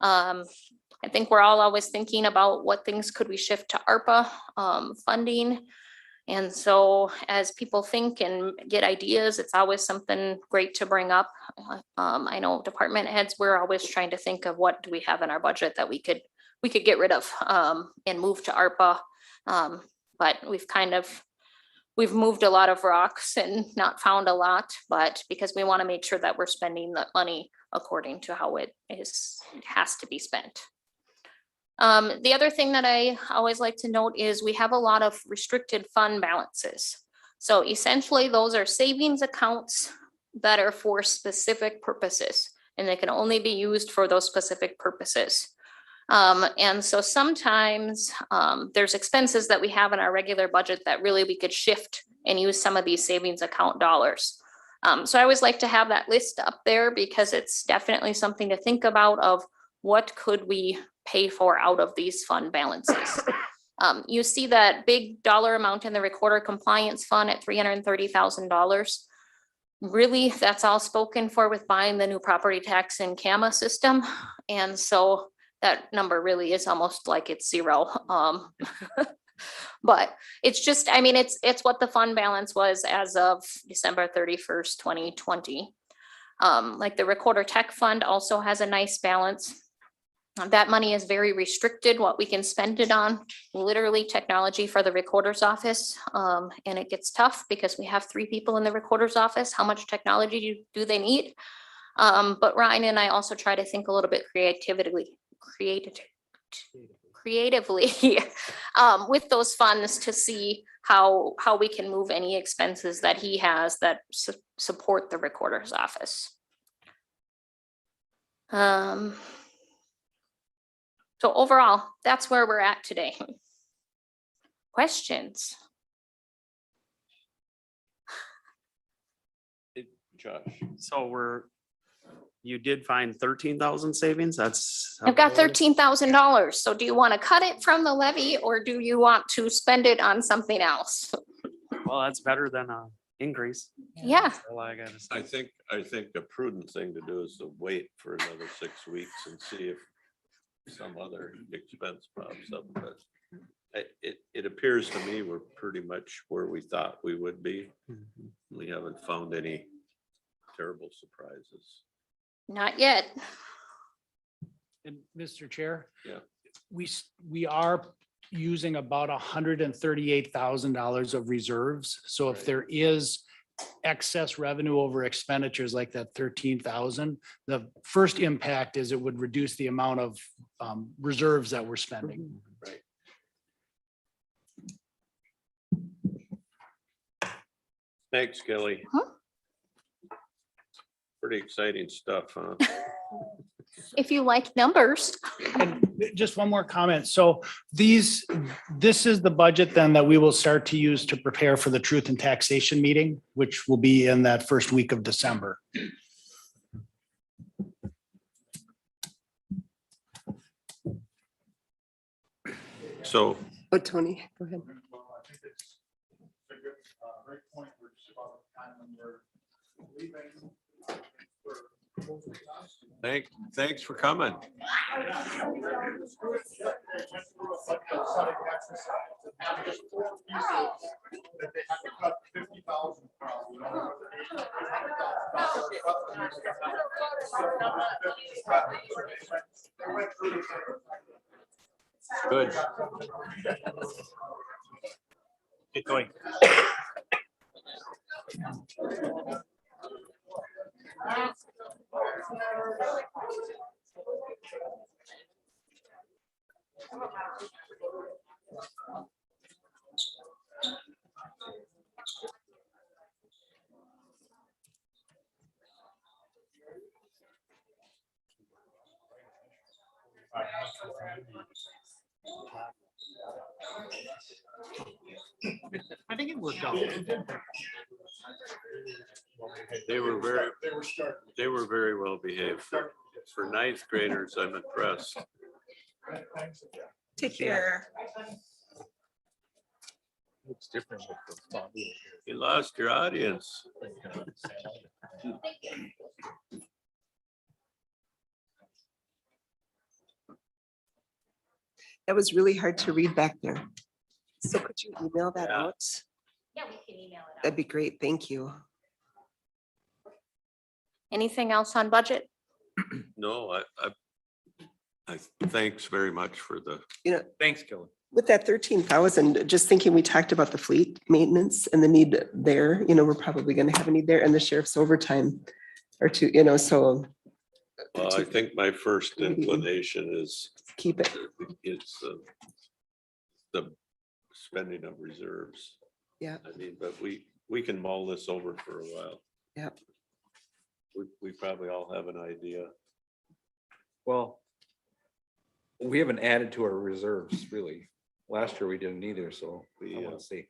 I think we're all always thinking about what things could we shift to ARPA funding. And so as people think and get ideas, it's always something great to bring up. I know department heads, we're always trying to think of what do we have in our budget that we could get rid of and move to ARPA. But we've moved a lot of rocks and not found a lot, but because we want to make sure that we're spending the money according to how it has to be spent. The other thing that I always like to note is we have a lot of restricted fund balances. So essentially those are savings accounts that are for specific purposes and they can only be used for those specific purposes. And so sometimes there's expenses that we have in our regular budget that really we could shift and use some of these savings account dollars. So I always like to have that list up there because it's definitely something to think about of what could we pay for out of these fund balances. You see that big dollar amount in the recorder compliance fund at $330,000. Really, that's all spoken for with buying the new property tax and CAMA system. And so that number really is almost like it's zero. But it's just, it's what the fund balance was as of December 31st, 2020. Like the recorder tech fund also has a nice balance. That money is very restricted, what we can spend it on, literally technology for the recorder's office. And it gets tough because we have 3 people in the recorder's office. How much technology do they need? But Ryan and I also try to think a little bit creatively with those funds to see how we can move any expenses that he has that support the recorder's office. So overall, that's where we're at today. Questions? Josh. So you did find 13,000 savings? I've got $13,000. So do you want to cut it from the levy or do you want to spend it on something else? Well, that's better than an increase. Yeah. That's all I gotta say. I think the prudent thing to do is to wait for another 6 weeks and see if some other expense pops up, but it appears to me we're pretty much where we thought we would be. We haven't found any terrible surprises. Not yet. And Mr. Chair? Yeah. we are using about $138,000 of reserves. So if there is excess revenue over expenditures like that 13,000, the first impact is it would reduce the amount of reserves that we're spending. Right. Thanks, Kelly. Pretty exciting stuff, huh? If you like numbers. And just one more comment. So this is the budget then that we will start to use to prepare for the Truth and Taxation meeting, which will be in that first week of December. So, But Tony, go ahead. thanks for coming. Good. Keep going. I think it worked out. They were very well behaved. For ninth graders, I'm impressed. Take care. It's different with the thought. You lost your audience. That was really hard to read back there. So could you email that Yeah. out? Yeah, we can email it. That'd be great. Thank you. Anything else on budget? No, I thanks very much for the, You know, Thanks, Kelly. with that 13,000, just thinking, we talked about the fleet maintenance and the need there, we're probably gonna have a need there, and the sheriff's overtime or two, so well, I think my first inclination is keep it. it's the spending of reserves. Yeah. I mean, but we can mull this over for a while. Yep. We probably all have an idea. Well, we haven't added to our reserves really. Last year we didn't either, so I want to say,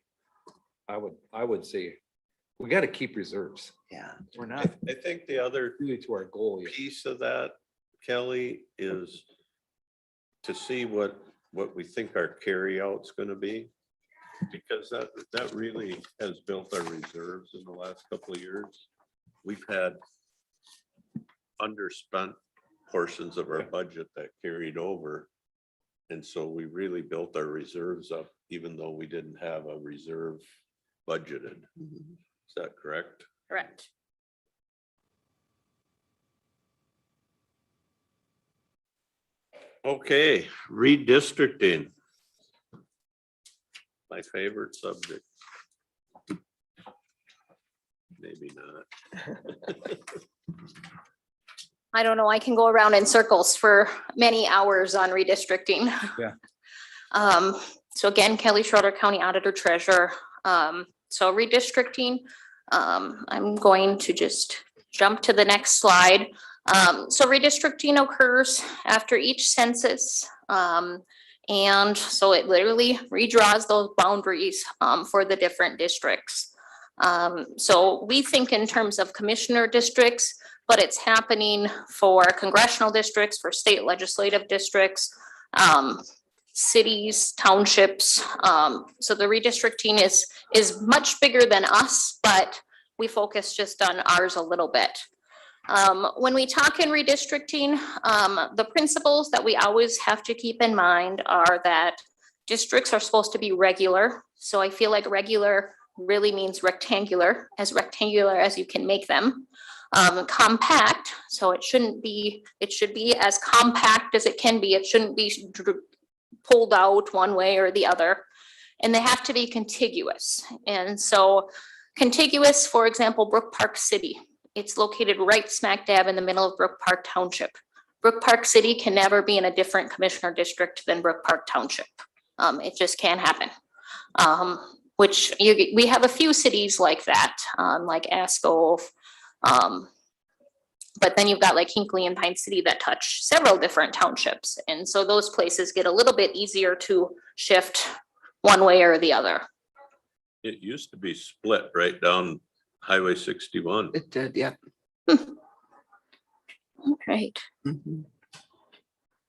I would say we got to keep reserves. Yeah. We're not I think the other really to our goal yet. piece of that, Kelly, is to see what we think our carryout's gonna be. Because that really has built our reserves in the last couple of years. We've had underspent portions of our budget that carried over. And so we really built our reserves up, even though we didn't have a reserve budgeted. Is that correct? Correct. Okay, redistricting. My favorite subject. Maybe not. I don't know, I can go around in circles for many hours on redistricting. Yeah. So again, Kelly Schroeder, County Auditor Treasurer. So redistricting, I'm going to just jump to the next slide. So redistricting occurs after each census. And so it literally redraws those boundaries for the different districts. So we think in terms of commissioner districts, but it's happening for congressional districts, for state legislative districts, cities, townships. So the redistricting is much bigger than us, but we focus just on ours a little bit. When we talk in redistricting, the principles that we always have to keep in mind are that districts are supposed to be regular. So I feel like regular really means rectangular as you can make them. Compact, so it should be as compact as it can be. It shouldn't be pulled out one way or the other. And they have to be contiguous. And so contiguous, for example, Brook Park City. It's located right smack dab in the middle of Brook Park Township. Brook Park City can never be in a different commissioner district than Brook Park Township. It just can't happen. We have a few cities like that, like Asco. But then you've got like Hinckley and Pine City that touch several different townships. And so those places get a little bit easier to shift one way or the other. It used to be split right down Highway 61. It did, yeah. All right.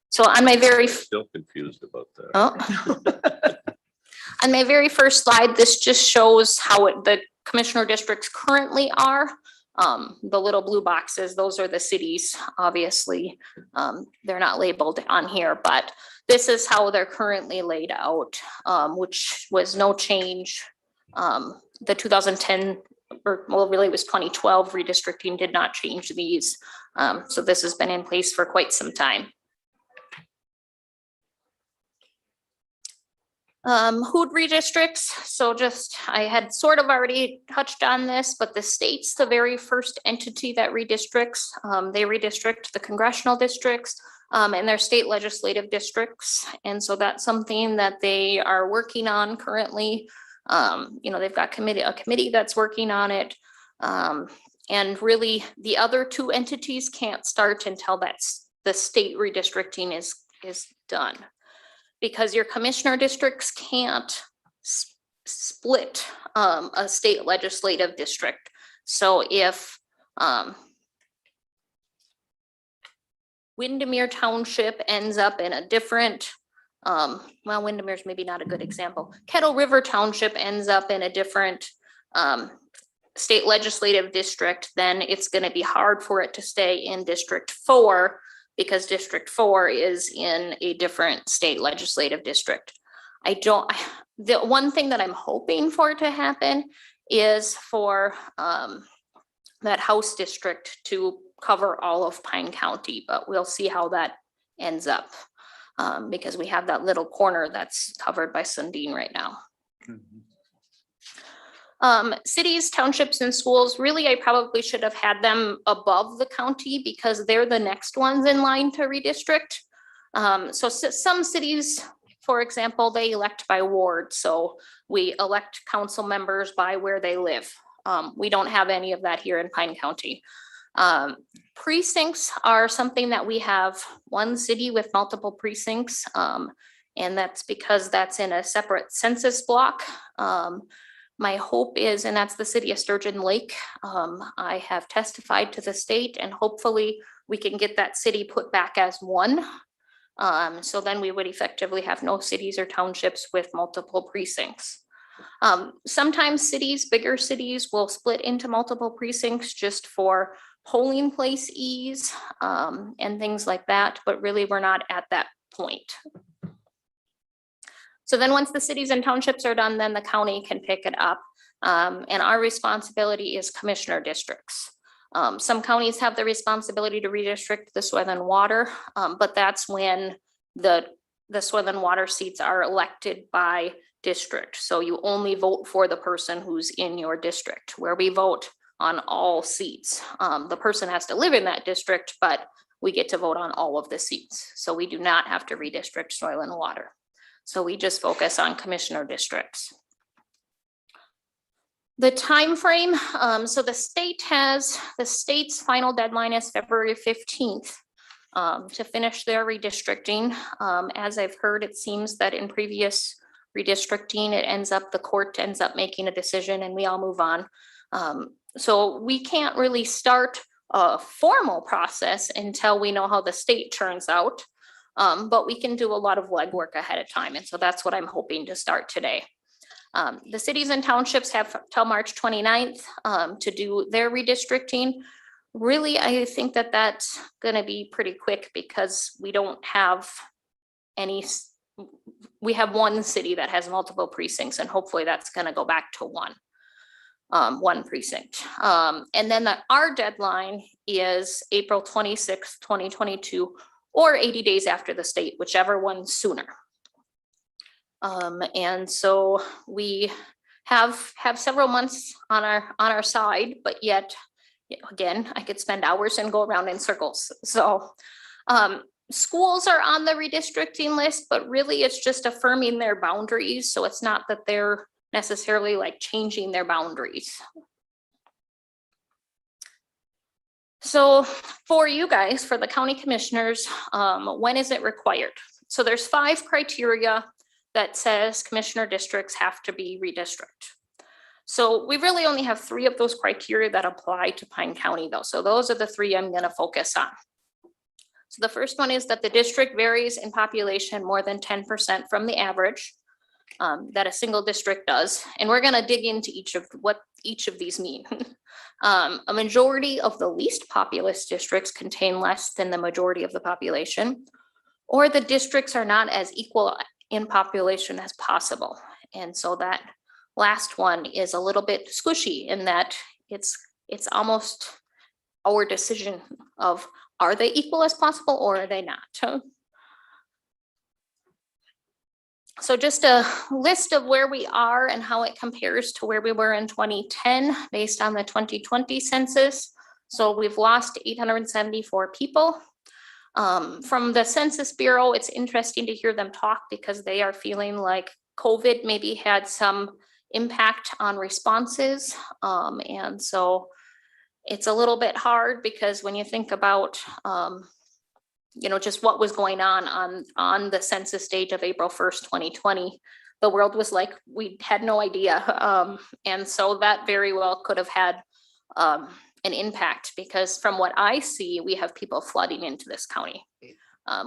So on my very Still confused about that. On my very first slide, this just shows how the commissioner districts currently are. The little blue boxes, those are the cities, obviously. They're not labeled on here, but this is how they're currently laid out, which was no change. The 2010, or well, really it was 2012 redistricting did not change these. So this has been in place for quite some time. Who redistricts? So I had sort of already touched on this, but the state's the very first entity that redistricts. They redistrict the congressional districts and their state legislative districts. And so that's something that they are working on currently. They've got a committee that's working on it. And really the other two entities can't start until the state redistricting is done. Because your commissioner districts can't split a state legislative district. So if Windermere Township ends up in a different, Windermere's maybe not a good example. Kettle River Township ends up in a different state legislative district, then it's going to be hard for it to stay in District 4 because District 4 is in a different state legislative district. The one thing that I'm hoping for to happen is for that House district to cover all of Pine County, but we'll see how that ends up because we have that little corner that's covered by Sundin right now. Cities, townships, and schools, really, I probably should have had them above the county because they're the next ones in line to redistrict. So some cities, for example, they elect by ward. So we elect council members by where they live. We don't have any of that here in Pine County. Precincts are something that we have one city with multiple precincts. And that's because that's in a separate census block. My hope is, and that's the city of Sturgeon Lake. I have testified to the state and hopefully we can get that city put back as one. So then we would effectively have no cities or townships with multiple precincts. Sometimes cities, bigger cities will split into multiple precincts just for polling place ease and things like that, but really we're not at that point. So then once the cities and townships are done, then the county can pick it up. And our responsibility is commissioner districts. Some counties have the responsibility to redistrict the soil and water, but that's when the soil and water seats are elected by district. So you only vote for the person who's in your district, where we vote on all seats. The person has to live in that district, but we get to vote on all of the seats. So we do not have to redistrict soil and water. So we just focus on commissioner districts. The time frame, so the state's final deadline is February 15th to finish their redistricting. As I've heard, it seems that in previous redistricting, the court ends up making a decision and we all move on. So we can't really start a formal process until we know how the state turns out. But we can do a lot of legwork ahead of time. And so that's what I'm hoping to start today. The cities and townships have till March 29th to do their redistricting. Really, I think that that's going to be pretty quick because we don't have we have one city that has multiple precincts and hopefully that's going to go back to one precinct. And then our deadline is April 26th, 2022. Or 80 days after the state, whichever one sooner. And so we have several months on our side, but yet, again, I could spend hours and go around in circles. So schools are on the redistricting list, but really it's just affirming their boundaries. So it's not that they're necessarily like changing their boundaries. So for you guys, for the county commissioners, when is it required? So there's 5 criteria that says commissioner districts have to be redistricted. So we really only have 3 of those criteria that apply to Pine County though. So those are the 3 I'm going to focus on. So the first one is that the district varies in population more than 10% from the average that a single district does. And we're going to dig into what each of these mean. A majority of the least populous districts contain less than the majority of the population, or the districts are not as equal in population as possible. And so that last one is a little bit squishy in that it's almost our decision of, are they equal as possible or are they not? So just a list of where we are and how it compares to where we were in 2010 based on the 2020 census. So we've lost 874 people. From the Census Bureau, it's interesting to hear them talk because they are feeling like COVID maybe had some impact on responses. And so it's a little bit hard because when you think about just what was going on the census date of April 1st, 2020, the world was like, we had no idea. And so that very well could have had an impact because from what I see, we have people flooding into this county.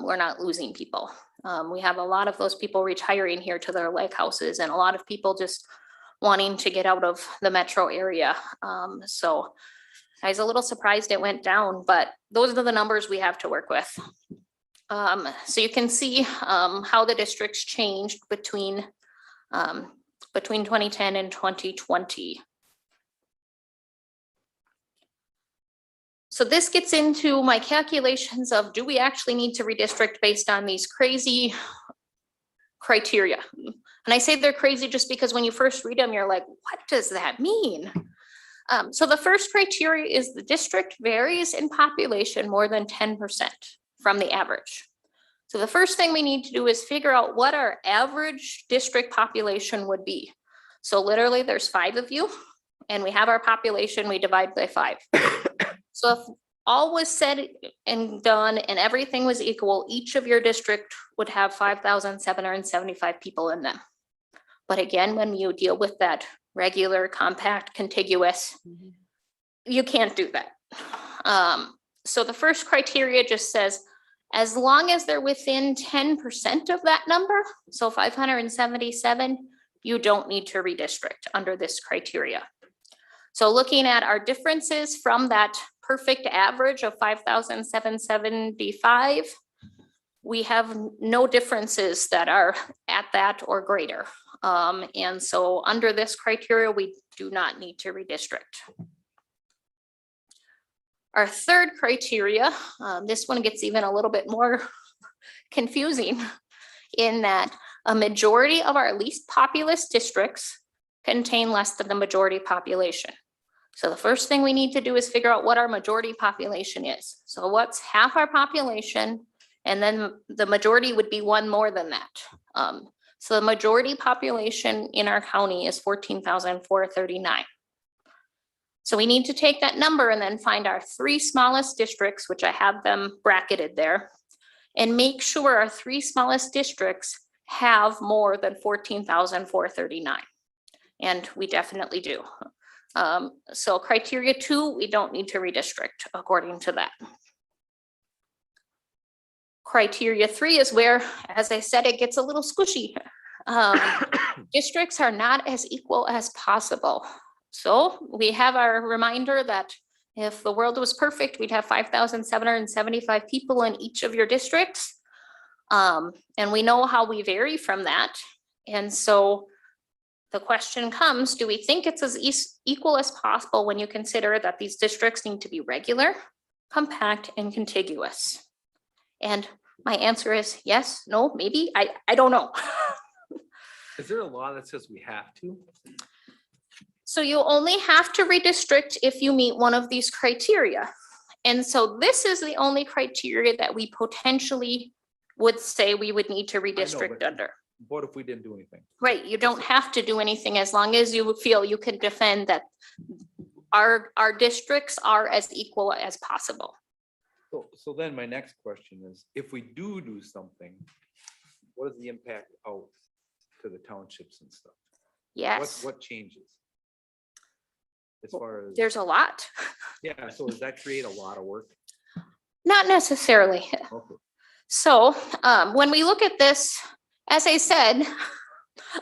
We're not losing people. We have a lot of those people retiring here to their lake houses and a lot of people just wanting to get out of the metro area. So I was a little surprised it went down, but those are the numbers we have to work with. So you can see how the districts changed between 2010 and 2020. So this gets into my calculations of, do we actually need to redistrict based on these crazy criteria? And I say they're crazy just because when you first read them, you're like, what does that mean? So the first criteria is the district varies in population more than 10% from the average. So the first thing we need to do is figure out what our average district population would be. So literally there's 5 of you and we have our population, we divide by 5. So if all was said and done and everything was equal, each of your district would have 5,775 people in them. But again, when you deal with that regular, compact, contiguous, you can't do that. So the first criteria just says, as long as they're within 10% of that number, so 577, you don't need to redistrict under this criteria. So looking at our differences from that perfect average of 5,775, we have no differences that are at that or greater. And so under this criteria, we do not need to redistrict. Our third criteria, this one gets even a little bit more confusing in that a majority of our least populous districts contain less than the majority population. So the first thing we need to do is figure out what our majority population is. So what's half our population? And then the majority would be 1 more than that. So the majority population in our county is 14,439. So we need to take that number and then find our 3 smallest districts, which I have them bracketed there, and make sure our 3 smallest districts have more than 14,439. And we definitely do. So criteria 2, we don't need to redistrict according to that. Criteria 3 is where, as I said, it gets a little squishy. Districts are not as equal as possible. So we have our reminder that if the world was perfect, we'd have 5,775 people in each of your districts. And we know how we vary from that. And so the question comes, do we think it's as equal as possible when you consider that these districts need to be regular, compact, and contiguous? And my answer is yes, no, maybe, I don't know. Is there a law that says we have to? So you only have to redistrict if you meet one of these criteria. And so this is the only criteria that we potentially would say we would need to redistrict but- under. What if we didn't do anything? Right, you don't have to do anything as long as you feel you can defend that our districts are as equal as possible. So then my next question is, if we do something, what is the impact out to the townships and stuff? Yes, What changes? As far as, there's a lot. yeah, so does that create a lot of work? Not necessarily. Okay. So when we look at this, as I said,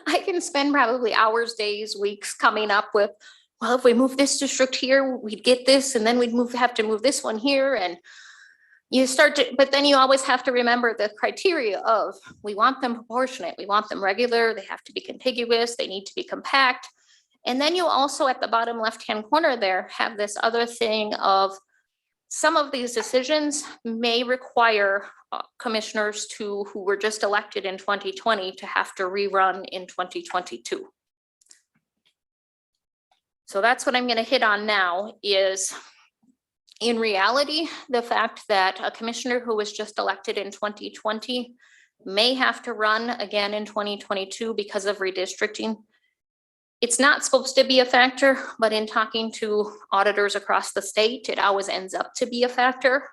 I can spend probably hours, days, weeks coming up with, well, if we move this district here, we'd get this, and then we'd have to move this one here, and you start to, but then you always have to remember the criteria of, we want them proportionate, we want them regular, they have to be contiguous, they need to be compact. And then you also, at the bottom left-hand corner there, have this other thing of, some of these decisions may require commissioners who were just elected in 2020 to have to rerun in 2022. So that's what I'm going to hit on now is, in reality, the fact that a commissioner who was just elected in 2020 may have to run again in 2022 because of redistricting. It's not supposed to be a factor, but in talking to auditors across the state, it always ends up to be a factor.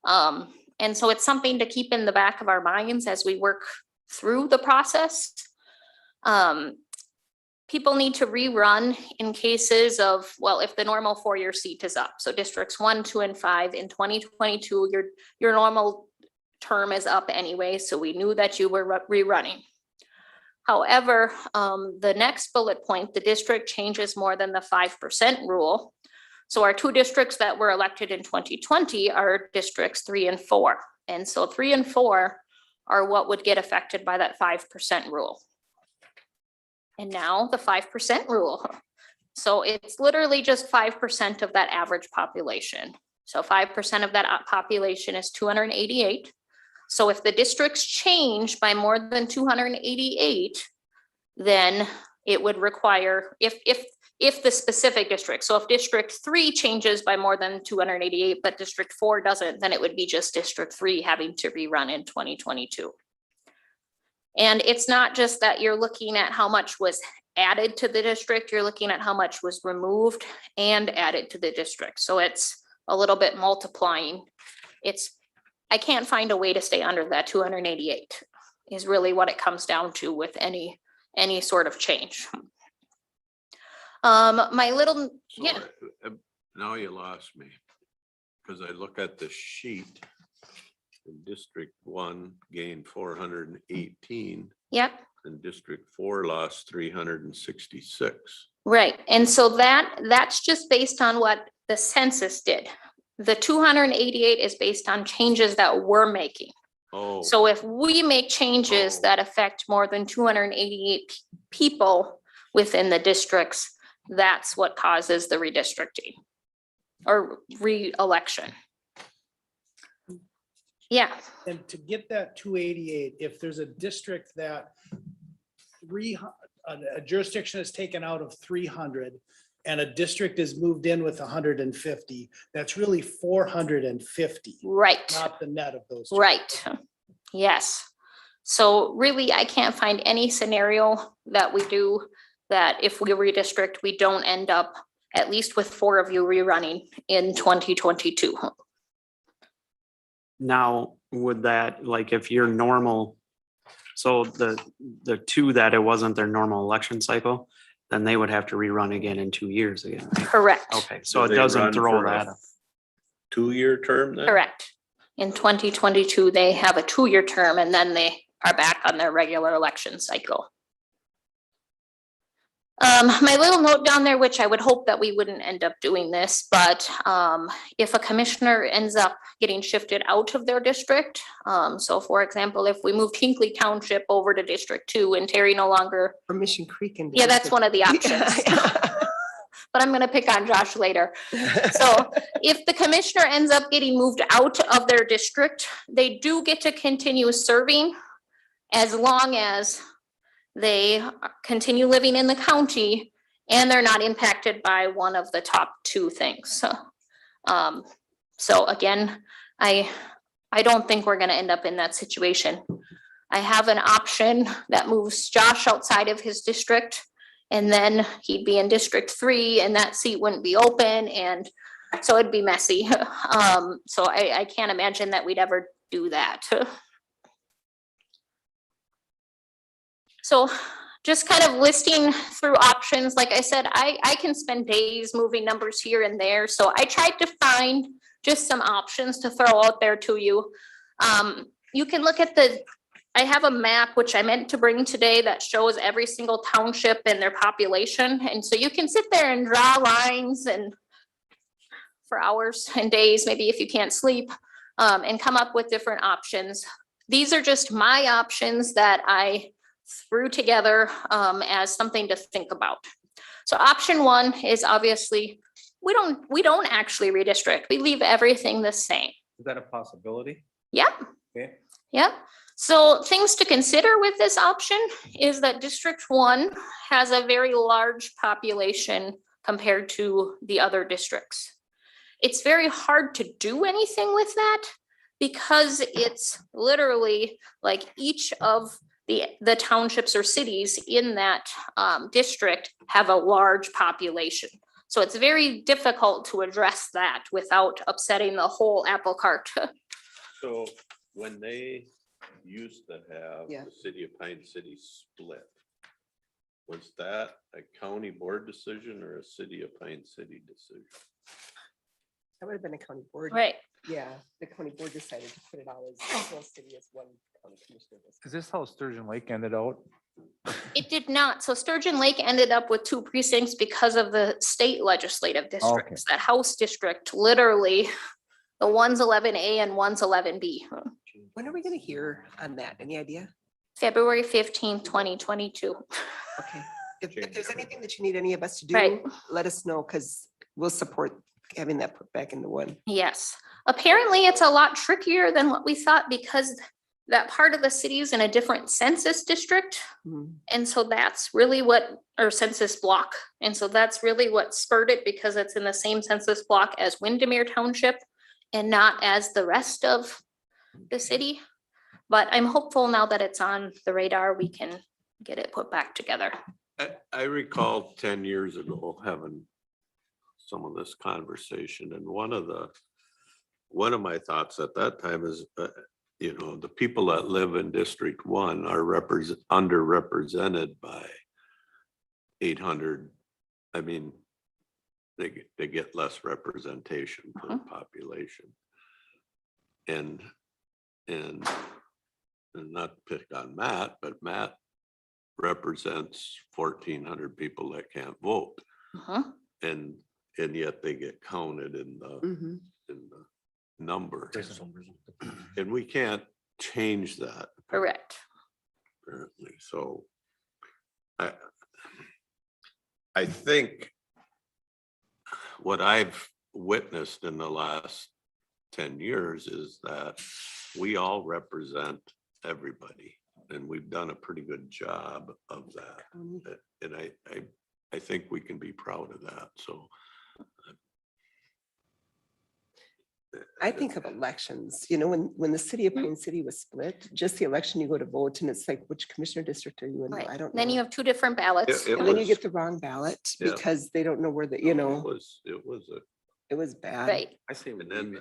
And so it's something to keep in the back of our minds as we work through the process. People need to rerun in cases of, well, if the normal 4-year seat is up. So districts 1, 2, and 5 in 2022, your normal term is up anyway. So we knew that you were rerunning. However, the next bullet point, the district changes more than the 5% rule. So our 2 districts that were elected in 2020 are districts 3 and 4. And so 3 and 4 are what would get affected by that 5% rule. And now the 5% rule. So it's literally just 5% of that average population. So 5% of that population is 288. So if the districts change by more than 288, then it would require, if the specific district, so if district 3 changes by more than 288, but district 4 doesn't, then it would be just district 3 having to rerun in 2022. And it's not just that you're looking at how much was added to the district, you're looking at how much was removed and added to the district. So it's a little bit multiplying. I can't find a way to stay under that 288 is really what it comes down to with any sort of change. My little, yeah. Now you lost me, because I look at the sheet. District 1 gained 418. Yep. And District 4 lost 366. Right, and so that's just based on what the census did. The 288 is based on changes that we're making. Oh. So if we make changes that affect more than 288 people within the districts, that's what causes the redistricting or re-election. Yeah. And to get that 288, if there's a district that a jurisdiction is taken out of 300 and a district is moved in with 150, that's really 450. Right. Not the net of those two. Right. Yes. So really, I can't find any scenario that we do that if we redistrict, we don't end up at least with 4 of you rerunning in 2022. Now, would that, like, if you're normal, so the 2 that it wasn't their normal election cycle, then they would have to rerun again in 2 years again. Right? Correct. Okay, so Do it they doesn't run throw for that a up. 2-year term then? Correct. In 2022, they have a 2-year term and then they are back on their regular election cycle. My little note down there, which I would hope that we wouldn't end up doing this, but if a commissioner ends up getting shifted out of their district, so for example, if we moved Hinkley Township over to District 2 and Terry no longer. Or Mission Creek. Yeah, that's one of the options. But I'm gonna pick on Josh later. So if the commissioner ends up getting moved out of their district, they do get to continue serving as long as they continue living in the county, and they're not impacted by one of the top two things. So again, I don't think we're gonna end up in that situation. I have an option that moves Josh outside of his district, and then he'd be in District 3 and that seat wouldn't be open, and so it'd be messy. So I can't imagine that we'd ever do that. So just kind of listing through options, like I said, I can spend days moving numbers here and there. So I tried to find just some options to throw out there to you. You can look at I have a map, which I meant to bring today, that shows every single township and their population. And so you can sit there and draw lines and for hours and days, maybe if you can't sleep, and come up with different options. These are just my options that I threw together as something to think about. So option 1 is obviously, we don't actually redistrict. We leave everything the same. Is that a possibility? Yep. Okay. Yep. So things to consider with this option is that District 1 has a very large population compared to the other districts. It's very hard to do anything with that because it's literally like each of the townships or cities in that district have a large population. So it's very difficult to address that without upsetting the whole apple cart. So when they used to have Yeah. the city of Pine City split, was that a county board decision or a city of Pine City decision? That would have been a county board. Right. Yeah, the county board decided to put it out as whole city as one county commissioner. Is this how Sturgeon Lake ended out? It did not. So Sturgeon Lake ended up with 2 precincts because of the state legislative districts. That House district, literally, the one's 11A and one's 11B. When are we gonna hear on that? Any idea? February 15th, 2022. Okay. If there's anything that you need any of us to do, Right. let us know, because we'll support having that put back into one. Yes. Apparently, it's a lot trickier than what we thought because that part of the city is in a different census district. Mhm. And so that's really or census block. And so that's really what spurred it, because it's in the same census block as Windermere Township and not as the rest of the city. But I'm hopeful now that it's on the radar, we can get it put back together. I recall 10 years ago having some of this conversation, and one of my thoughts at that time is, the people that live in District 1 are underrepresented by 800. I mean, they get less representation per population. And not to pick on Matt, but Matt represents 1,400 people that can't vote. And yet they get counted in the number. And we can't change that. Correct. Apparently. So I think what I've witnessed in the last 10 years is that we all represent everybody, and we've done a pretty good job of that. And I think we can be proud of that. So I think of elections, when the city of Pine City was split, just the election, you go to vote and it's like, which commissioner district are you in? Right. I don't know. Then you have 2 different ballots. And then you get the wrong ballot Yeah. because they don't know where the, it was bad. Right. I see. And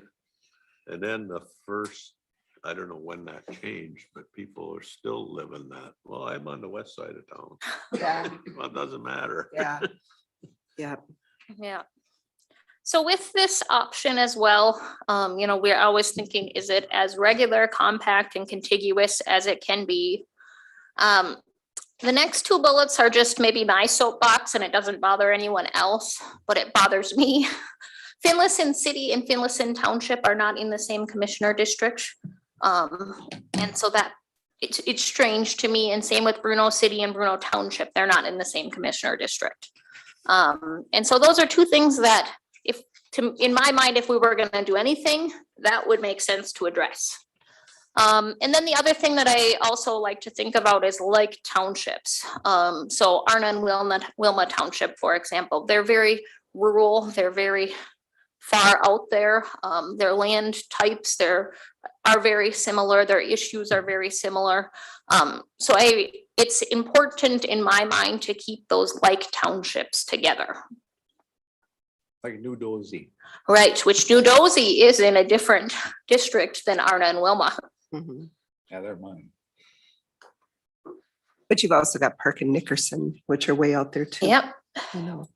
then the first, I don't know when that changed, but people are still living that. Well, I'm on the west side of town. Yeah. Well, it doesn't matter. Yeah. Yeah. Yeah. So with this option as well, we're always thinking, is it as regular, compact, and contiguous as it can be? The next 2 bullets are just maybe my soapbox, and it doesn't bother anyone else, but it bothers me. Finlayson City and Finlayson Township are not in the same commissioner district. And so that it's strange to me, and same with Bruno City and Bruno Township. They're not in the same commissioner district. And so those are 2 things that in my mind, if we were going to do anything, that would make sense to address. And then the other thing that I also like to think about is like townships. So Arna and Wilma Township, for example, they're very rural, they're very far out there. Their land types, are very similar, their issues are very similar. So it's important in my mind to keep those like townships together. Like New Dozy. Right, which New Dozy is in a different district than Arna and Wilma. Mhm. Yeah, they're mine. But you've also got Park and Nickerson, which are way out there too. Yep. I know.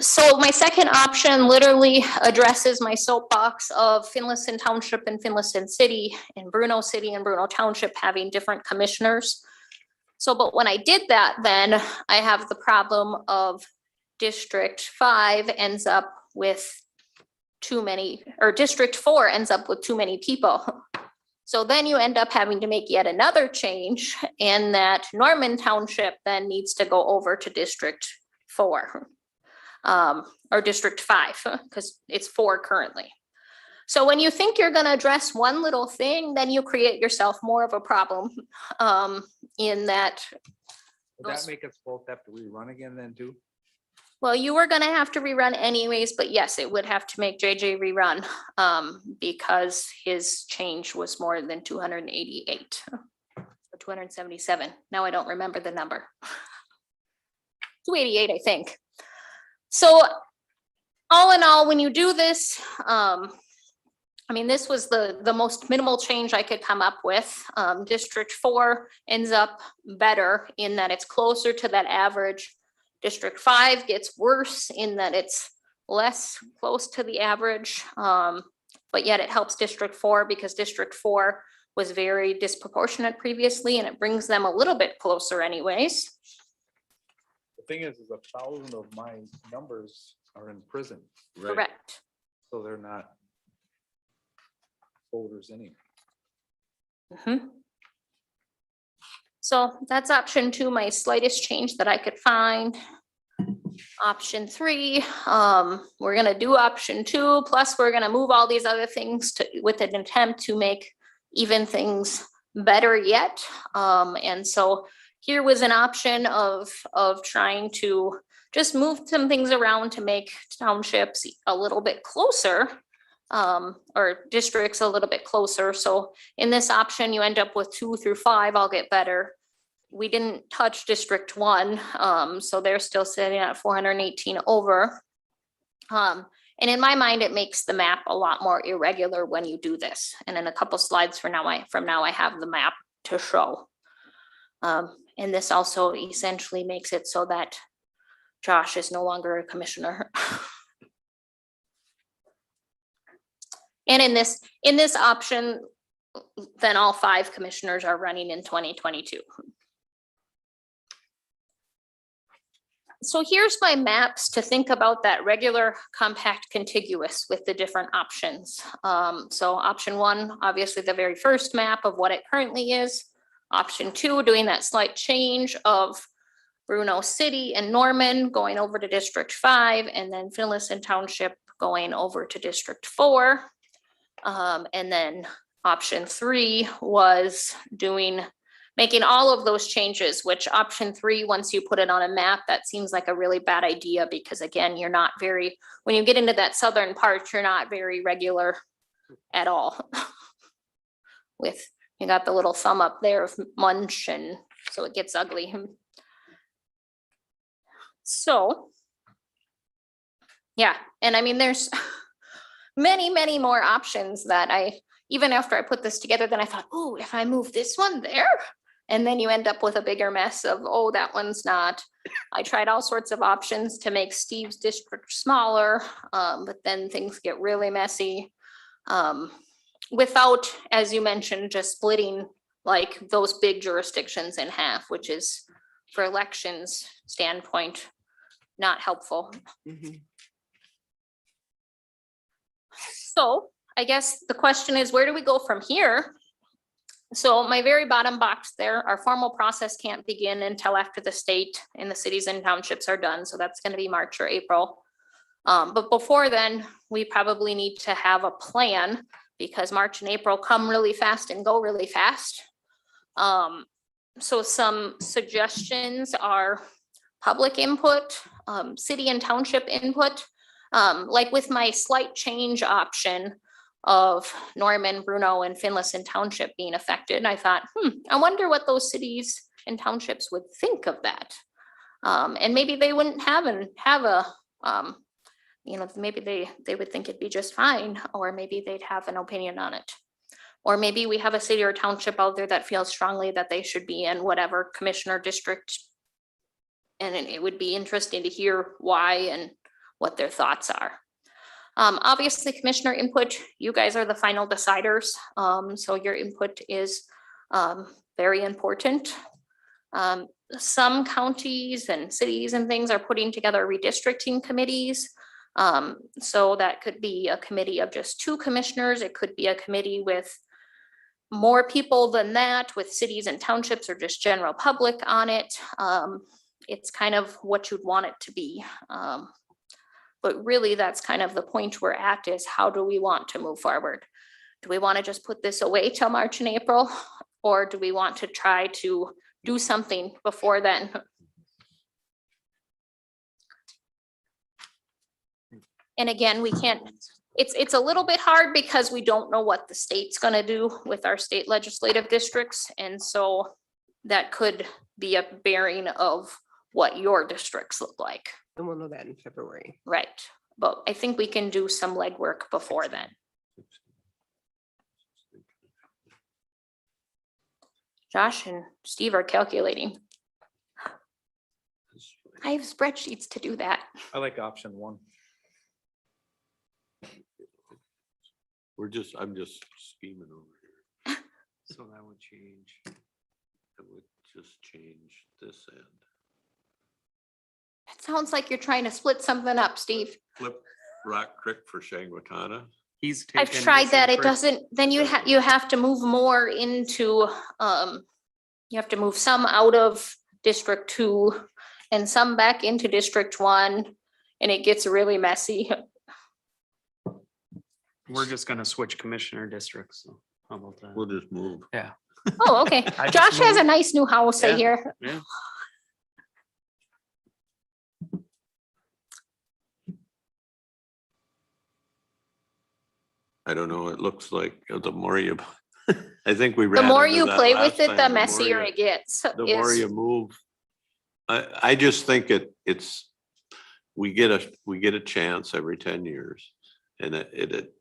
So my second option literally addresses my soapbox of Finlayson Township and Finlayson City and Bruno City and Bruno Township having different commissioners. So, but when I did that, then I have the problem of District 5 ends up with too many, or District 4 ends up with too many people. So then you end up having to make yet another change, and that Norman Township then needs to go over to District 4. Or District 5, because it's 4 currently. So when you think you're gonna address one little thing, then you create yourself more of a problem, in that. Would that make us both have to rerun again then too? Well, you were gonna have to rerun anyways, but yes, it would have to make JJ rerun, because his change was more than 288 or 277. Now I don't remember the number. 288, I think. So all in all, when you do this, I mean, this was the most minimal change I could come up with. District 4 ends up better in that it's closer to that average. District 5 gets worse in that it's less close to the average, but yet it helps District 4 because District 4 was very disproportionate previously, and it brings them a little bit closer anyways. The thing is 1,000 of my numbers are in prison. Correct. So they're not voters anyway. Mhm. So that's option 2, my slightest change that I could find. Option 3, we're gonna do option 2, plus we're gonna move all these other things with an attempt to make even things better yet. And so here was an option of trying to just move some things around to make townships a little bit closer, or districts a little bit closer. So in this option, you end up with 2 through 5, I'll get better. We didn't touch District 1, so they're still sitting at 418 over. And in my mind, it makes the map a lot more irregular when you do this. And in a couple slides from now, I have the map to show. And this also essentially makes it so that Josh is no longer a commissioner. And in this option, then all 5 commissioners are running in 2022. So here's my maps to think about that regular, compact, contiguous with the different options. So option 1, obviously the very first map of what it currently is. Option 2, doing that slight change of Bruno City and Norman going over to District 5, and then Finlayson Township going over to District 4. And then option 3 was making all of those changes, which option 3, once you put it on a map, that seems like a really bad idea because again, you're not very, when you get into that southern part, you're not very regular at all. You got the little thumb up there of munch, and so it gets ugly. So, yeah, and I mean, there's many, many more options that even after I put this together, then I thought, oh, if I move this one there, and then you end up with a bigger mess of, oh, that one's not. I tried all sorts of options to make Steve's district smaller, but then things get really messy. Without, as you mentioned, just splitting like those big jurisdictions in half, which is for elections standpoint, not helpful. Mm-hmm. So I guess the question is, where do we go from here? So my very bottom box there, our formal process can't begin until after the state and the cities and townships are done. So that's going to be March or April. But before then, we probably need to have a plan because March and April come really fast and go really fast. So some suggestions are public input, city and township input. Like with my slight change option of Norman, Bruno, and Finlayson Township being affected, I thought, I wonder what those cities and townships would think of that. And maybe they wouldn't have a, maybe they would think it'd be just fine, or maybe they'd have an opinion on it. Or maybe we have a city or township out there that feels strongly that they should be in whatever commissioner district. And it would be interesting to hear why and what their thoughts are. Obviously, commissioner input, you guys are the final deciders. So your input is very important. Some counties and cities and things are putting together redistricting committees. So that could be a committee of just 2 commissioners. It could be a committee with more people than that, with cities and townships or just general public on it. It's kind of what you'd want it to be. But really, that's kind of the point we're at, is how do we want to move forward? Do we want to just put this away till March and April? Or do we want to try to do something before then? And again, we can't, it's a little bit hard because we don't know what the state's gonna do with our state legislative districts. And so that could be a bearing of what your districts look like. And we'll know that in February. Right, but I think we can do some legwork before then. Josh and Steve are calculating. I have spreadsheets to do that. I like option 1. I'm just scheming over here. So that would change. It would just change this end. It sounds like you're trying to split something up, Steve. Flip Rock Creek for Shangwatana. I've tried that. It doesn't, then you have to move more into, you have to move some out of District 2 and some back into District 1, and it gets really messy. We're just gonna switch commissioner districts. So how about that? We'll just move. Yeah. Oh, okay. I just Josh has a moved. nice new house, I Yeah. hear. Yeah. I don't know, it looks like the more you, I think we The ran more into you that play last with it, time, the more messier you- it gets. The more is- you move, I just think it's, we get a chance every 10 years. And it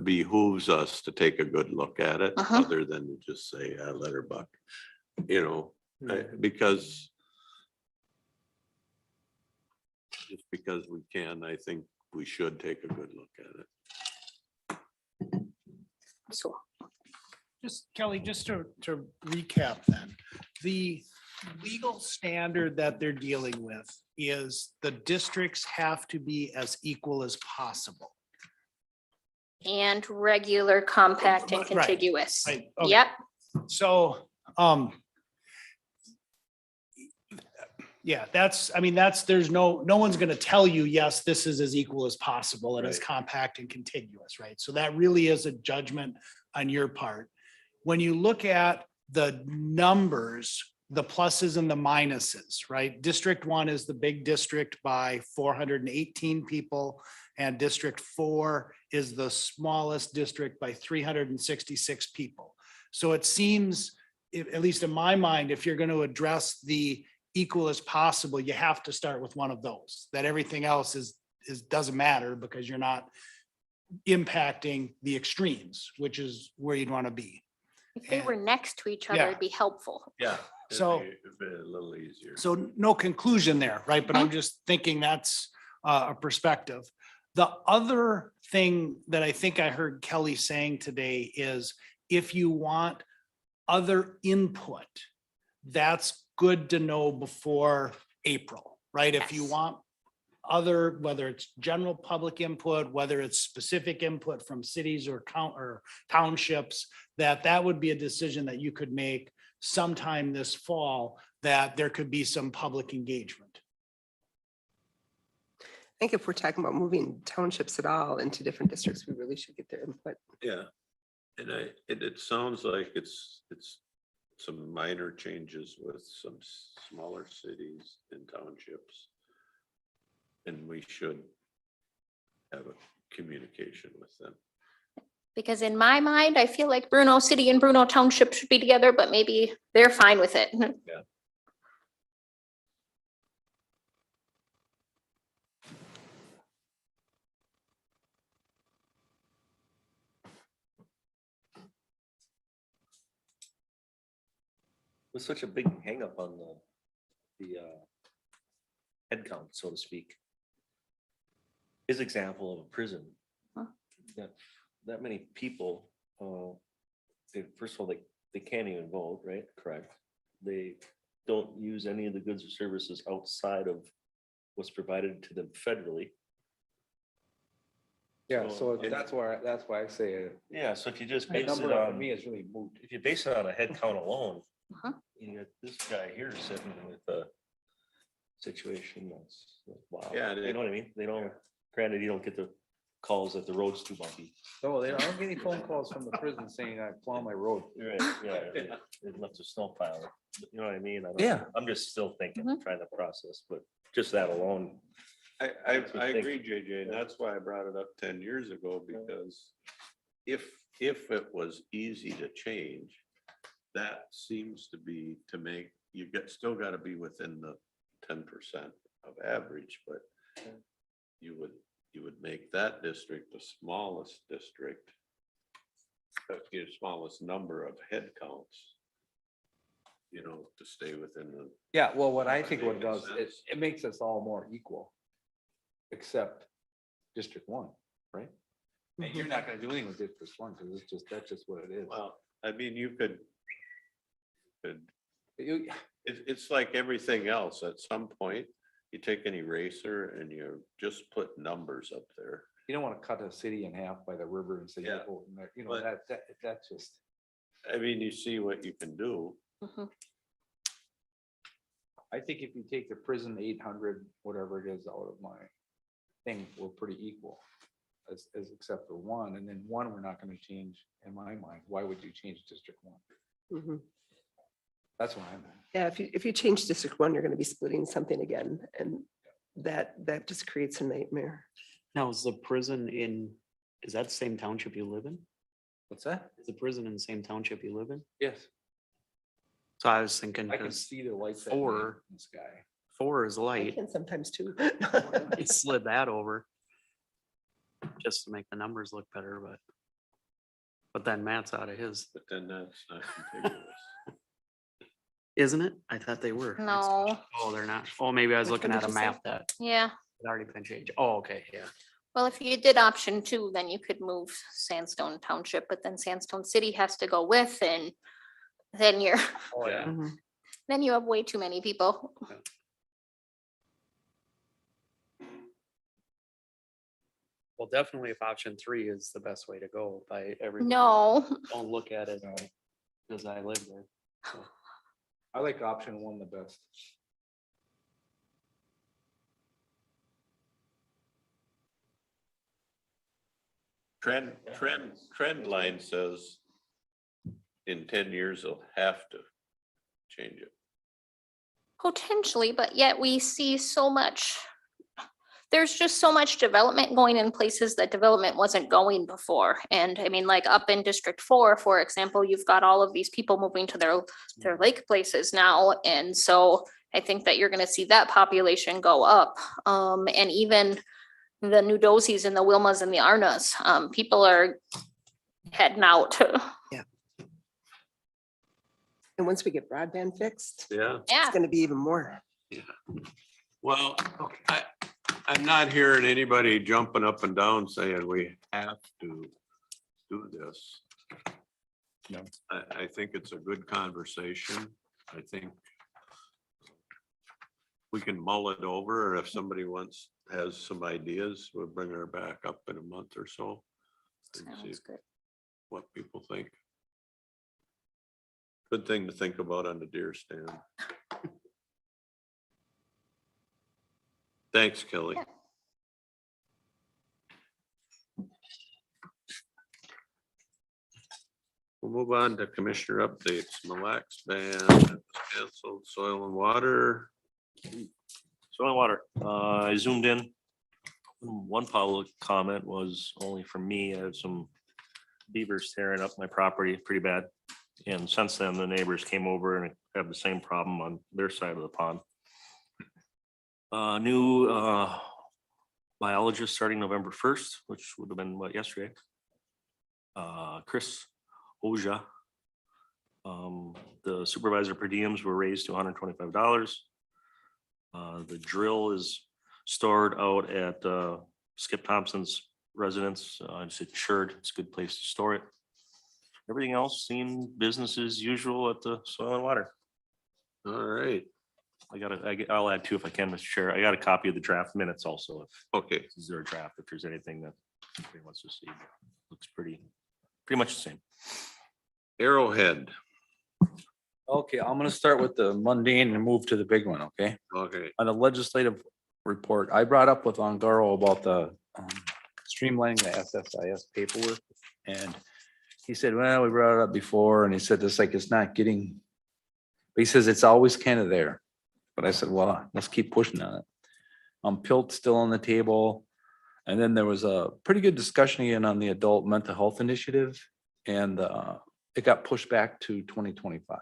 behooves us to take a good look at it, Uh-huh. other than to just say, let her buck, because just because we can, I think we should take a good look at it. So Just Kelly, just to recap then, the legal standard that they're dealing with is the districts have to be as equal as possible. and regular, compact, and Right, contiguous. right, okay. Yep. So, yeah, there's no one's gonna tell you, yes, this is as equal as possible and as Right. compact and contiguous, right? So that really is a judgment on your part. When you look at the numbers, the pluses and the minuses, right? District 1 is the big district by 418 people, and District 4 is the smallest district by 366 people. So it seems, at least in my mind, if you're going to address the equal as possible, you have to start with one of those. That everything else doesn't matter because you're not impacting the extremes, which is where you'd want to be. If they were next to each other, Yeah. it'd be helpful. Yeah. So- It'd be a little easier. So no conclusion there, right? But I'm just thinking that's a perspective. The other thing that I think I heard Kelly saying today is if you want other input, that's good to know before April, right? If you Yes. want other, whether it's general public input, whether it's specific input from cities or townships, that would be a decision that you could make sometime this fall, that there could be some public engagement. think if we're talking about moving townships at all into different districts, we really should get their input. Yeah. And it sounds like it's some minor changes with some smaller cities and townships. And we should have a communication with them. Because in my mind, I feel like Bruno City and Bruno Township should be together, but maybe they're fine with it. Yeah. With such a big hangup on the head count, so to speak. His example of a prison. Huh. That many people, first of all, they can't even vote, right? Correct. They don't use any of the goods or services outside of what's provided to them federally. Yeah, so that's why I say it. Yeah, so if you just The base it number to on, me is really moot. if you base it on a head count alone, Uh-huh. you got this guy here sitting with a situation that's, wow. Yeah, You know what I mean? They don't, granted, you don't get the calls that the road's too bumpy. So I don't get any phone calls from the prison saying I plow my road. Right, yeah, it left a snow pile, you know what I mean? I don't- Yeah. I'm just still thinking, Mhm. trying to process, but just that alone. I Makes me think. agree, JJ, and that's why I brought it up 10 years ago, because if it was easy to change, that seems to be to make, still gotta be within the 10% of average, but you would make that district the smallest district. Your smallest number of head counts. You know, to stay within the. Yeah, well, what I think what it Makes does, sense. it makes us all more equal. Except District 1, right? And you're not gonna do anything with District 1, because that's just what it is. Well, I mean, you could. You- It's like everything else. At some point, you take an eraser and you just put numbers up there. You don't want to cut a city in half by the river and say, Yeah. "Oh," you know, But- that's just. I mean, you see what you can do. Mhm. I think if you take the prison 800, whatever it is, out of my thing, we're pretty equal. As except for one, and then one, we're not gonna change in my mind. Why would you change District 1? Mhm. That's what I'm at. Yeah, if you change District 1, you're gonna be splitting something again, and that just creates a nightmare. Now, is the prison is that the same township you live in? What's that? Is the prison in the same township you live in? Yes, So I was thinking, I can because see the lights. that Four. night in the sky. 4 is I light, can sometimes too. he slid that over. Just to make the numbers look better, but then Matt's out of his, But then that's not contiguous. isn't it? I thought they were. No, Oh, they're not. Oh, maybe I was Which looking one at did a you say? map that yeah. had already been changed. Oh, okay, yeah. Well, if you did option 2, then you could move Sandstone Township, but then Sandstone City has to go with, and then you're, Oh, yeah. Mhm. then you have way too many people. Well, definitely if option 3 is the best way to go by every. No, Don't look at it because I live there. I like option 1 the best. Trend line says in 10 years, they'll have to change it. potentially, but yet we see so much. There's just so much development going in places that development wasn't going before. And I mean, like up in District 4, for example, you've got all of these people moving to their lake places now. And so I think that you're gonna see that population go up. And even the New Dosies and the Wilmas and the Arnas, people are heading out. And once we get broadband fixed, Yeah. it's Yeah, gonna be even more. Well, I'm not hearing anybody jumping up and down saying we have to do this. No. I think it's a good conversation. I think we can mull it over, or if somebody has some ideas, we'll bring her back up in a month or so. And see sounds good. what people think. Good thing to think about on the deer stand. Thanks, Kelly. Yeah. move on to commissioner updates. Mille ban, canceled, soil and water. Soil and water, I zoomed in. One public comment was only from me. I had some beavers tearing up my property pretty bad. And since then, the neighbors came over and have the same problem on their side of the pond. New biologist starting November 1st, which would have been what, yesterday. Chris Oja. The supervisor per diems were raised to $125. The drill is stored out at Skip Thompson's residence. It's insured. It's a good place to store it. Everything else seemed business as usual at the soil and water. All right. I'll add two if I can, Mr. Chair. I got a copy of the draft minutes also. Okay. Is there a draft? If there's anything that anybody wants to see, looks pretty much the same. Arrowhead. Okay, I'm gonna start with the mundane and move to the big one, okay? Okay. On the legislative report, I brought up with Ongaro about the streamlining the SSIS paperwork. And he said, well, we brought it up before, and he said, it's like, it's not getting, but he says, it's always kind of there. But I said, well, let's keep pushing on it. PILT's still on the table. And then there was a pretty good discussion again on the adult mental health initiative. And it got pushed back to 2025.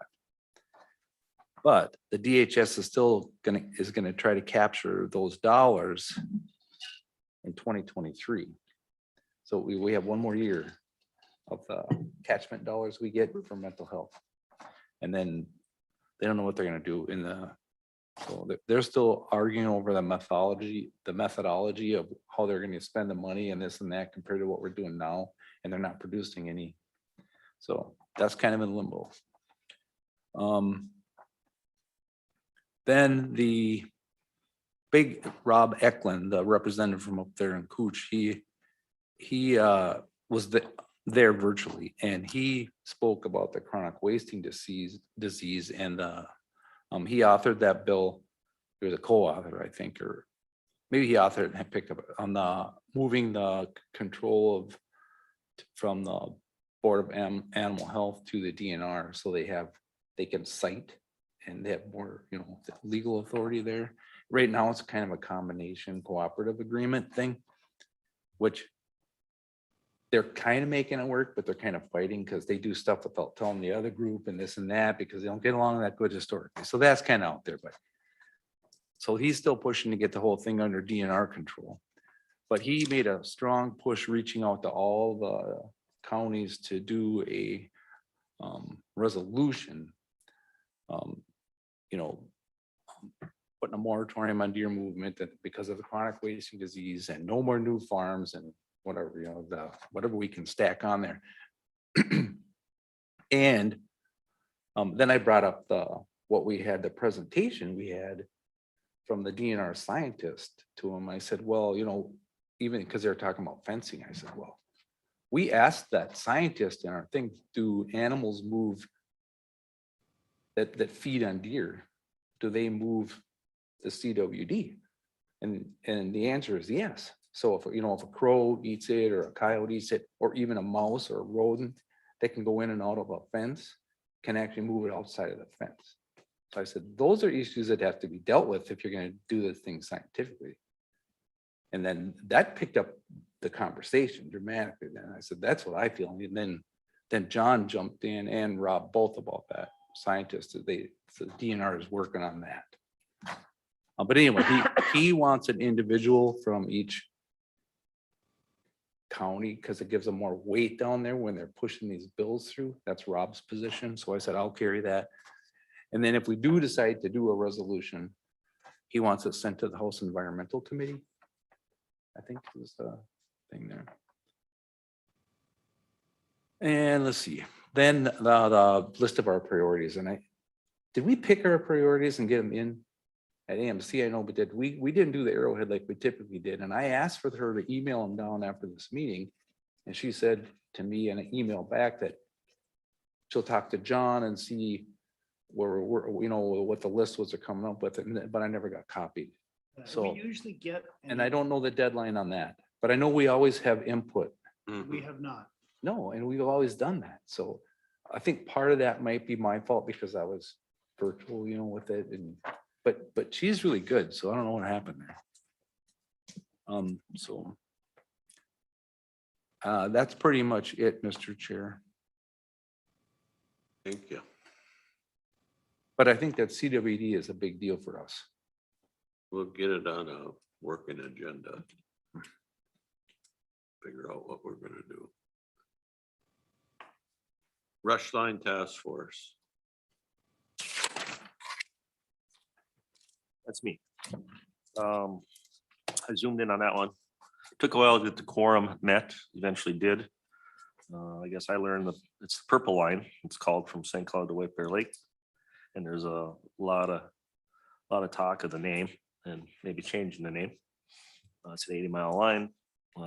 But the DHS is still gonna try to capture those dollars in 2023. So we have one more year of the catchment dollars we get for mental health. And then they don't know what they're gonna do so they're still arguing over the methodology of how they're gonna spend the money and this and that compared to what we're doing now, and they're not producing any. So that's kind of in limbo. Then the big Rob Eklund, the representative from up there in Cooch, he was there virtually, and he spoke about the chronic wasting disease and he authored that bill. He was a co-author, I think, or maybe he authored and picked up on the moving the control from the Board of Animal Health to the DNR, so they can cite and they have more, legal authority there. Right now, it's kind of a combination cooperative agreement thing, which they're kind of making it work, but they're kind of fighting because they do stuff without telling the other group and this and that because they don't get along that good historically. So that's kind of out there, but so he's still pushing to get the whole thing under DNR control. But he made a strong push reaching out to all the counties to do a resolution, putting a moratorium on deer movement that because of the chronic wasting disease and no more new farms and whatever, whatever we can stack on there. And then I brought up the presentation we had from the DNR scientist to him. I said, well, even because they were talking about fencing, I said, well, we asked that scientist in our thing, do animals move that feed on deer? Do they move the CWD? And the answer is yes. So if a crow eats it or a coyote eats it, or even a mouse or a rodent that can go in and out of a fence, can actually move it outside of the fence. So I said, those are issues that have to be dealt with if you're going to do this thing scientifically. And then that picked up the conversation dramatically. Then I said, that's what I feel. And then John jumped in and Rob both about that. Scientists, so DNR is working on that. But anyway, he wants an individual from each county because it gives them more weight down there when they're pushing these bills through. That's Rob's position. So I said, I'll carry that. And then if we do decide to do a resolution, he wants it sent to the House Environmental Committee. I think was the thing there. And let's see. Then the list of our priorities. And did we pick our priorities and get them in at AMC? I know, but we didn't do the Arrowhead like we typically did. And I asked for her to email them down after this meeting. And she said to me in an email back that she'll talk to John and see where what the list was they're coming up with, but I never got copied. So We usually get. and I don't know the deadline on that, but I know we always have input. We have not. No, and we've always done that. So I think part of that might be my fault because I was virtual, you know, with it and, but she's really good, so I don't know what happened there. So. That's pretty much it, Mr. Chair. Thank you. But I think that CWD is a big deal for us. We'll get it on a working agenda. Figure out what we're gonna do. Rush Line Task Force. That's me. I zoomed in on that one. Took a while to get the quorum met, eventually did. I guess I learned that it's the purple line, it's called, from St. Cloud to White Bear Lake. And there's a lot of talk of the name and maybe changing the name. It's an 80-mile line.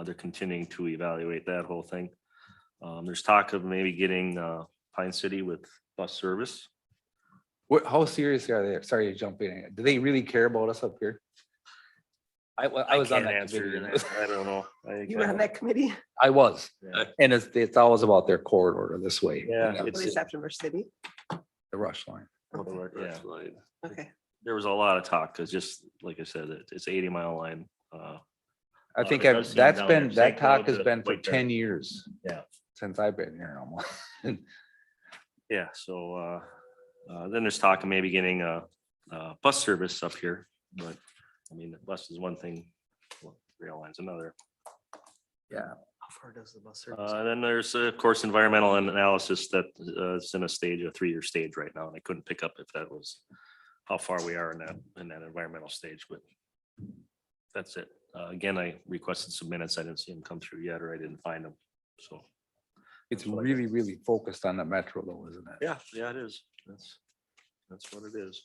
They're continuing to evaluate that whole thing. There's talk of maybe getting Pine City with bus service. How serious are they? Sorry to jump in. Do they really care about us up here? I was on can't that answer committee. that. I don't know. You were on that committee? I was, Yeah. and it's always about their corridor this way. Yeah, you know, What is that from our city? the rush line. Yeah, Rush Line. Okay. there was a lot of talk, because just like I said, it's 80-mile line. I think it does seem that's down been, there. that St. Cloud talk has to been for White Bear. 10 years. Yeah. Since I've been here almost. Yeah, so then there's talk of maybe getting a bus service up here, but I mean, the bus is one thing, rail line's another. Yeah. How far does the bus service? Then there's, of course, environmental analysis that is in a 3-year stage right now, and I couldn't pick up if that was how far we are in that environmental stage, but that's it. Again, I requested some minutes. I didn't see them come through yet, or I didn't find them, so. It's really, really focused on the metro though, isn't it? Yeah, it is. That's what it is.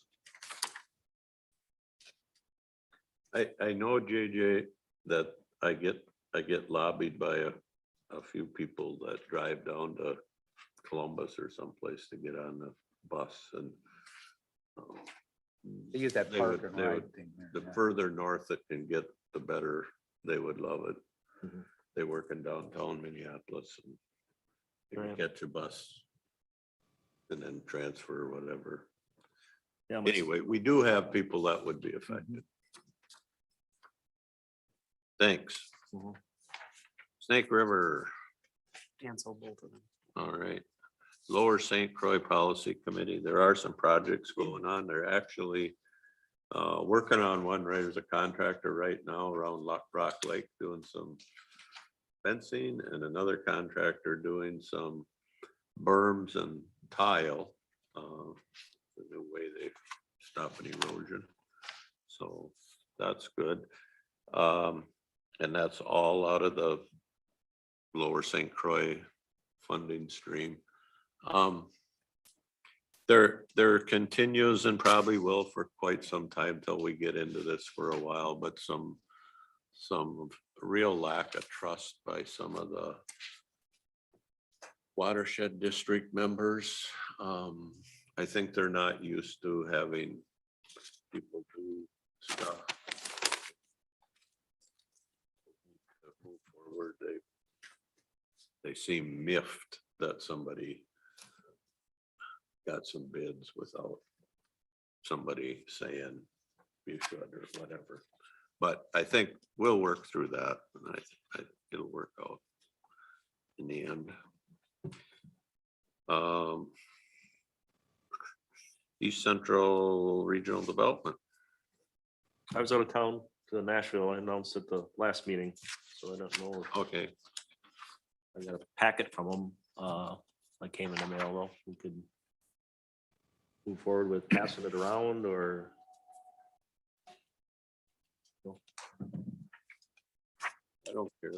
I know, JJ, that I get lobbied by a few people that drive down to Columbus or someplace to get on the bus, and They use that They park would- and they ride would- thing there. the yeah. further north it can get, the better they would love it. Mhm. They work in downtown Minneapolis and they can Right. catch a bus and then transfer or whatever. Yeah, but- Anyway, we do have people that would be affected. Thanks. Mhm. Snake River, Cancel both of them. all right. Lower St. Croix Policy Committee, there are some projects going on. They're actually working on one, right, as a contractor right now around Rock Lake doing some fencing, and another contractor doing some berms and tile. The new way they stop an erosion. So that's good. And that's all out of the Lower St. Croix funding stream. There continues and probably will for quite some time till we get into this for a while, but some real lack of trust by some of the watershed district members. I think they're not used to having people do stuff. To move forward, they seem miffed that somebody got some bids without somebody saying you should or whatever. But I think we'll work through that, and I it'll work out in the end. East Central Regional Development. I was out of town to Nashville. I announced at the last meeting, so I don't know. Okay, I got a packet from them. I came in the mail though. We could move forward with passing it around, or I don't care.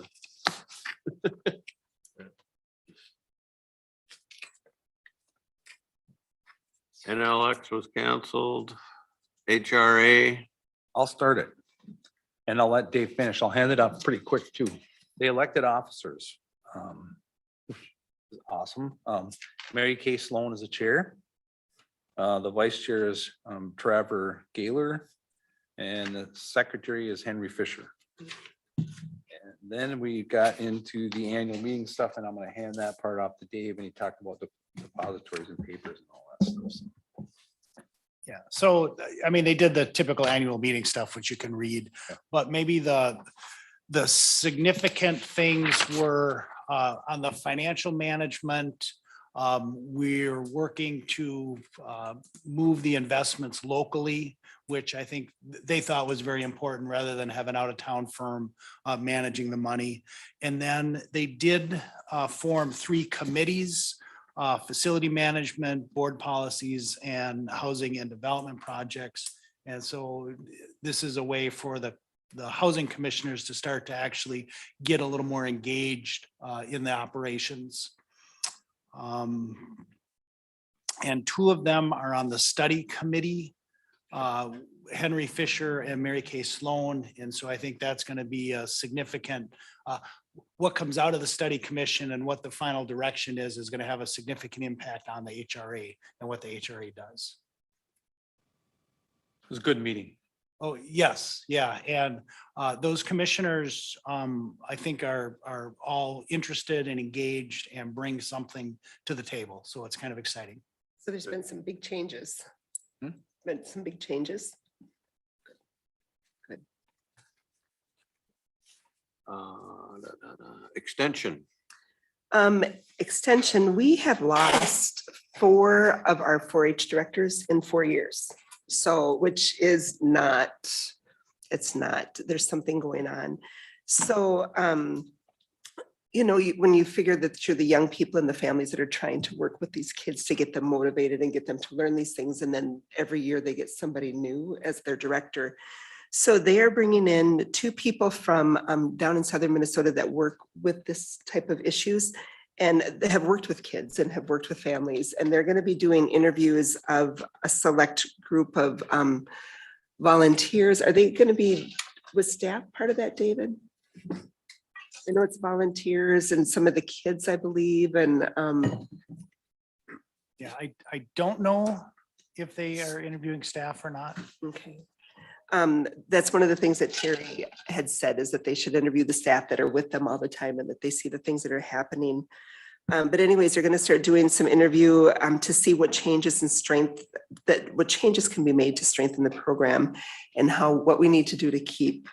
NLX was canceled. HRA, I'll start it. And I'll let Dave finish. I'll hand it up pretty quick too. They elected officers. Awesome. Mary Kay Sloan is the chair. The vice chair is Trevor Gaylor. And the secretary is Henry Fisher. And then we got into the annual meeting stuff, and I'm gonna hand that part off to Dave, and he talked about the depositories and papers and all that stuff. So. Yeah, so, I mean, they did the typical annual meeting stuff, which you can read, but maybe the significant things were on the financial management. We're working to move the investments locally, which I think they thought was very important rather than have an out-of-town firm managing the money. And then they did form 3 committees: facility management, board policies, and housing and development projects. And so this is a way for the housing commissioners to start to actually get a little more engaged in the operations. And 2 of them are on the study committee, Henry Fisher and Mary Kay Sloan. And so I think that's going to be a significant, what comes out of the study commission and what the final direction is going to have a significant impact on the HRA and what the HRA does. It was a good meeting. Oh, yes, yeah, and those commissioners, I think are all interested and engaged and bring something to the table, so it's kind of exciting. So there's been some big changes. Been some big changes. Good. Extension. Extension, we have lost 4 of our 4-H directors in 4 years. So, which is not, it's not, there's something going on. So, you know, when you figure that you're the young people and the families that are trying to work with these kids to get them motivated and get them to learn these things, and then every year they get somebody new as their director. So they are bringing in 2 people from down in southern Minnesota that work with this type of issues and they have worked with kids and have worked with families. And they're going to be doing interviews of a select group of volunteers. Are they going to be with staff part of that, David? I know it's volunteers and some of the kids, I believe, and yeah, I don't know if they are interviewing staff or not. Okay. That's one of the things that Terry had said, is that they should interview the staff that are with them all the time and that they see the things that are happening. But anyways, they're going to start doing some interview to see what changes and what changes can be made to strengthen the program and what we need to do to keep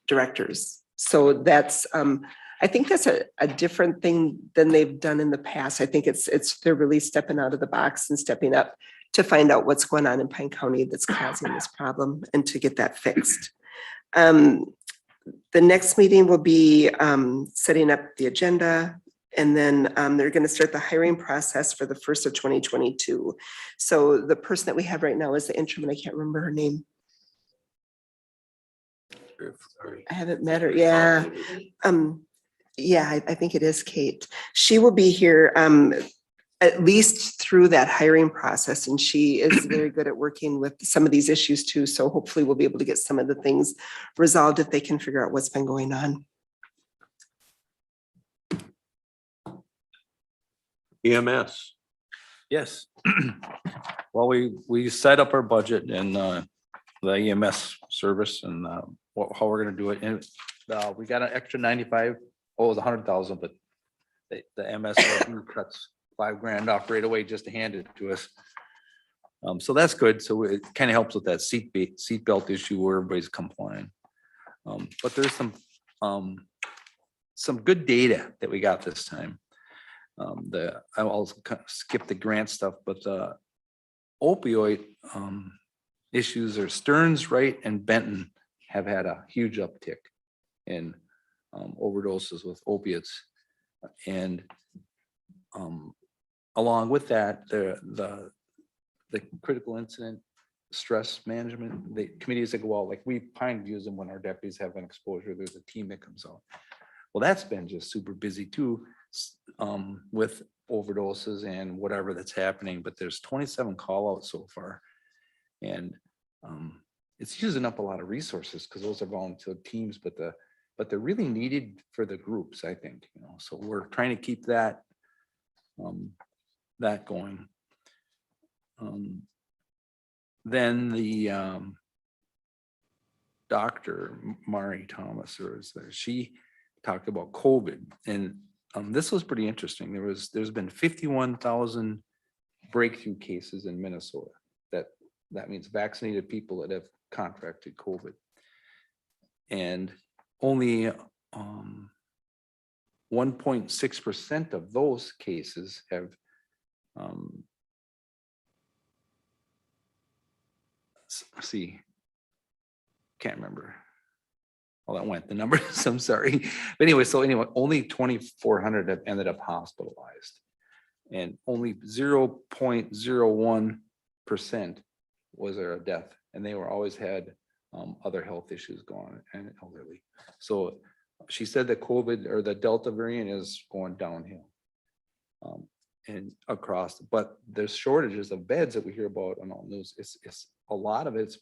directors. So that's, I think that's a different thing than they've done in the past. I think they're really stepping out of the box and stepping up to find out what's going on in Pine County that's causing this problem and to get that fixed. The next meeting will be setting up the agenda, and then they're going to start the hiring process for the 1st of 2022. So the person that we have right now is the interim, and I can't remember her name. I haven't met her. Yeah. Yeah, I think it is Kate. She will be here at least through that hiring process. And she is very good at working with some of these issues too. So hopefully we'll be able to get some of the things resolved if they can figure out what's been going on. EMS. Yes. Well, we set up our budget and the EMS service and how we're gonna do it. And we got an extra 95. Oh, it was 100,000, but the MS cuts $5,000 off right away just to hand it to us. So that's good. So it kind of helps with that seat belt issue where everybody's complying. But there's some good data that we got this time. I'll skip the grant stuff, but the opioid issues are Stearns, Wright, and Benton have had a huge uptick in overdoses with opiates. And along with that, the critical incident stress management, the committees that go out, like we use them when our deputies have an exposure, there's a team that comes out. Well, that's been just super busy too, with overdoses and whatever that's happening, but there's 27 call outs so far. And it's using up a lot of resources because those are volunteer teams, but they're really needed for the groups, I think, so we're trying to keep that going. Then the Dr. Mari Thomas, she talked about COVID, and this was pretty interesting. There's been 51,000 breakthrough cases in Minnesota. That means vaccinated people that have contracted COVID. And only 1.6% of those cases have can't remember how that went, the numbers, I'm sorry. But anyway, only 2,400 have ended up hospitalized. And only 0.01% was there a death. And they were always had other health issues going on and elderly. So she said that COVID or the Delta variant is going downhill. And across, but there's shortages of beds that we hear about on all news. It's a lot of it's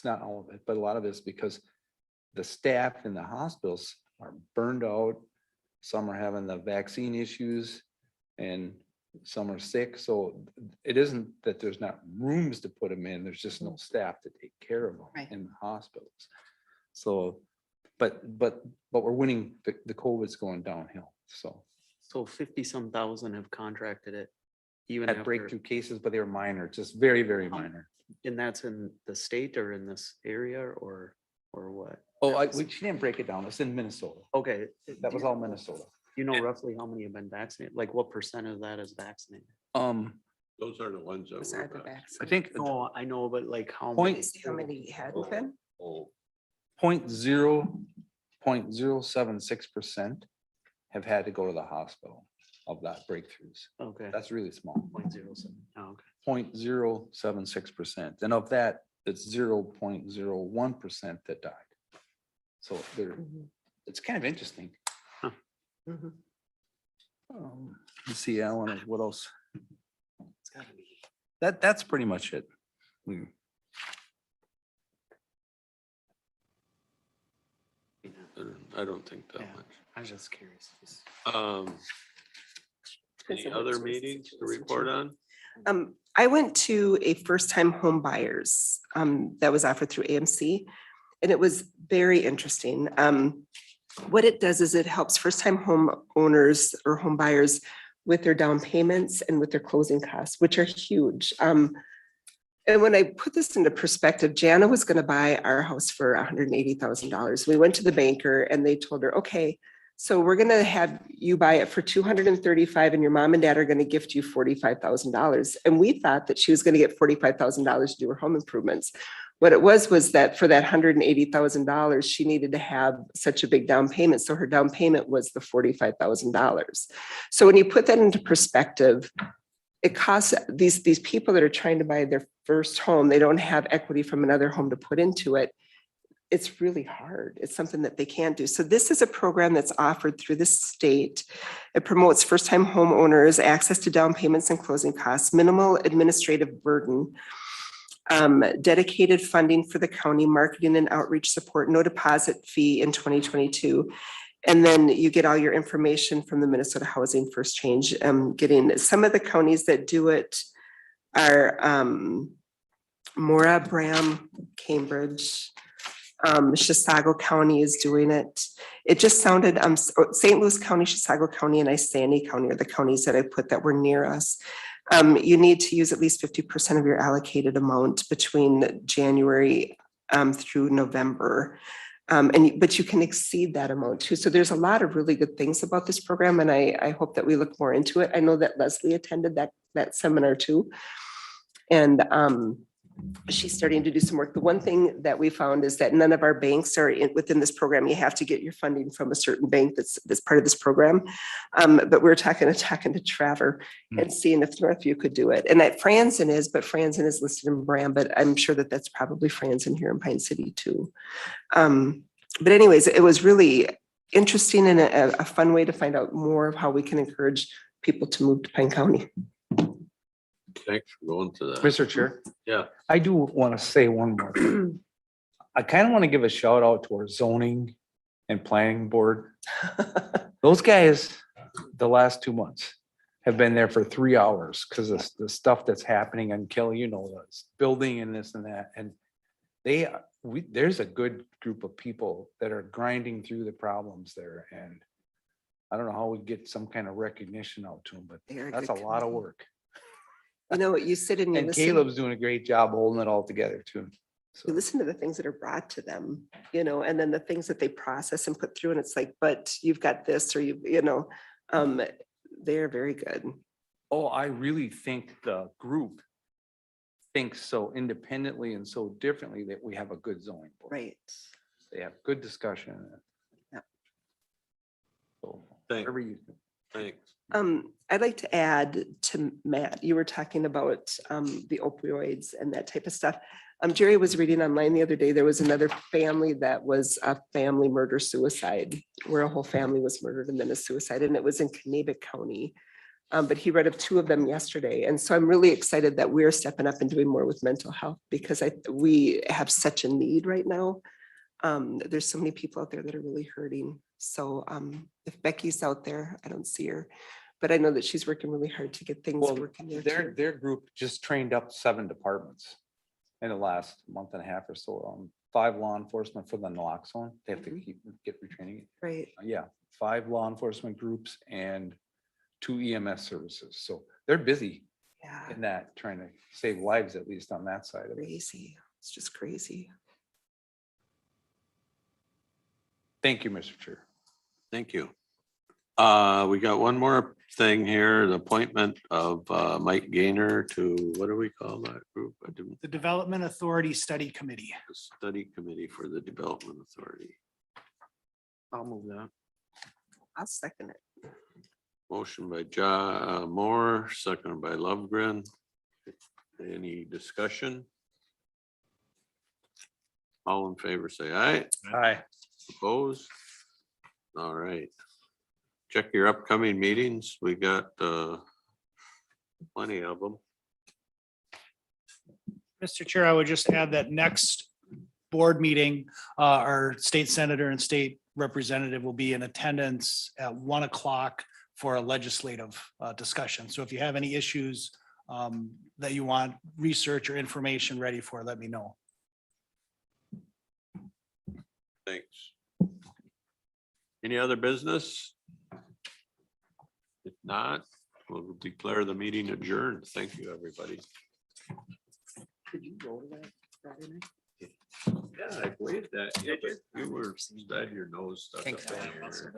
not all of it, but a lot of it's because the staff in the hospitals are burned out. Some are having the vaccine issues and some are sick. So it isn't that there's not rooms to put them in, there's just no staff to take care of them in the hospitals. So, but we're winning, the COVID's going downhill, so. So 50-some thousand have contracted it. Even Had after, breakthrough cases, but they were minor, just very, very minor. and that's in the state or in this area or what? Oh, she didn't break it down. It's in Minnesota. Okay. That was all Minnesota. You know roughly how many have been vaccinated? Like what percent of that is vaccinated? Those are the ones that Those were. are the vaccines. I think No, I know, but like how Point- many? See how many had been? 0.076% have had to go to the hospital of that breakthroughs. Okay. That's really small. 0.07. Oh, okay. 0.076%. And of that, it's 0.01% that died. So it's kind of interesting. Mhm. Let's see, Alan, what else? It's gotta be. That's pretty much it. I don't think that Yeah. much. I was just curious. Any other meetings to report on? I went to a first-time home buyers that was offered through AMC, and it was very interesting. What it does is it helps first-time home owners or home buyers with their down payments and with their closing costs, which are huge. And when I put this into perspective, Jana was going to buy our house for $180,000. We went to the banker and they told her, okay, so we're going to have you buy it for $235,000 and your mom and dad are going to gift you $45,000. And we thought that she was going to get $45,000 to do her home improvements. What it was that for that $180,000, she needed to have such a big down payment. So her down payment was the $45,000. So when you put that into perspective, it costs these people that are trying to buy their first home, they don't have equity from another home to put into it. It's really hard. It's something that they can't do. So this is a program that's offered through the state. It promotes first-time homeowners access to down payments and closing costs, minimal administrative burden, dedicated funding for the county, marketing and outreach support, no deposit fee in 2022. And then you get all your information from the Minnesota Housing First Change. Getting some of the counties that do it are Mora, Bram, Cambridge, Chisago County is doing it. It just sounded, St. Louis County, Chisago County, and Isanti County are the counties that I put that were near us. You need to use at least 50% of your allocated amount between January through November. But you can exceed that amount too. So there's a lot of really good things about this program, and I hope that we look more into it. I know that Leslie attended that seminar too. And she's starting to do some work. The one thing that we found is that none of our banks are within this program. You have to get your funding from a certain bank that's part of this program. But we're talking to Trevor and seeing if Northview could do it. And that Franzen is, but Franzen is listed in Bram, but I'm sure that that's probably Franzen here in Pine City too. But anyways, it was really interesting and a fun way to find out more of how we can encourage people to move to Pine County. Thanks for going to that. Mr. Chair. Yeah. I do want to say one more thing. I kind of want to give a shout out to our zoning and planning board. Those guys, the last 2 months have been there for 3 hours because of the stuff that's happening on Kelly, you know, this building and this and that. And there's a good group of people that are grinding through the problems there. And I don't know how we get some kind of recognition out to them, but They're that's a good lot of committee. work. You know, you sit and you And listen. Caleb's doing a great job holding it all together too. You listen to the things that are brought to them, you know, and then the things that they process and put through, and it's like, but you've got this, or they're very good. Oh, I really think the group thinks so independently and so differently that we have a good zoning board. Right. They have good discussion. Yeah. So, Thank- whatever you. Thanks. I'd like to add to Matt, you were talking about the opioids and that type of stuff. Jerry was reading online the other day, there was another family that was a family murder suicide, where a whole family was murdered and then a suicide, and it was in Kanabec County. But he read of 2 of them yesterday. And so I'm really excited that we're stepping up and doing more with mental health, because we have such a need right now. There's so many people out there that are really hurting. So if Becky's out there, I don't see her, but I know that she's working really hard to get things Well, working there too. their group just trained up 7 departments in the last month and a half or so. 5 law enforcement for the naloxone. They have to get retraining. Right. Yeah, 5 law enforcement groups and 2 EMS services. So they're busy Yeah, in that, trying to save lives, at least on that side of it. crazy. It's just crazy. Thank you, Mr. Chair. Thank you. We got one more thing here, the appointment of Mike Gaynor to, what do we call that group? I didn't, The Development Authority Study Committee. the Study Committee for the Development Authority. I'll move that. I'll second it. Motion by Moore, second by Lovegren. Any discussion? All in favor, say aye. Hi. Opposed? All right. Check your upcoming meetings. We got plenty of them. Mr. Chair, I would just add that next board meeting, our state senator and state representative will be in attendance at 1 o'clock for a legislative discussion. So if you have any issues that you want research or information ready for, let me know. Thanks. Any other business? If not, we'll declare the meeting adjourned. Thank you, everybody. Could you go to that Friday night? Yeah, I believe that. You were, your nose stuck up in here.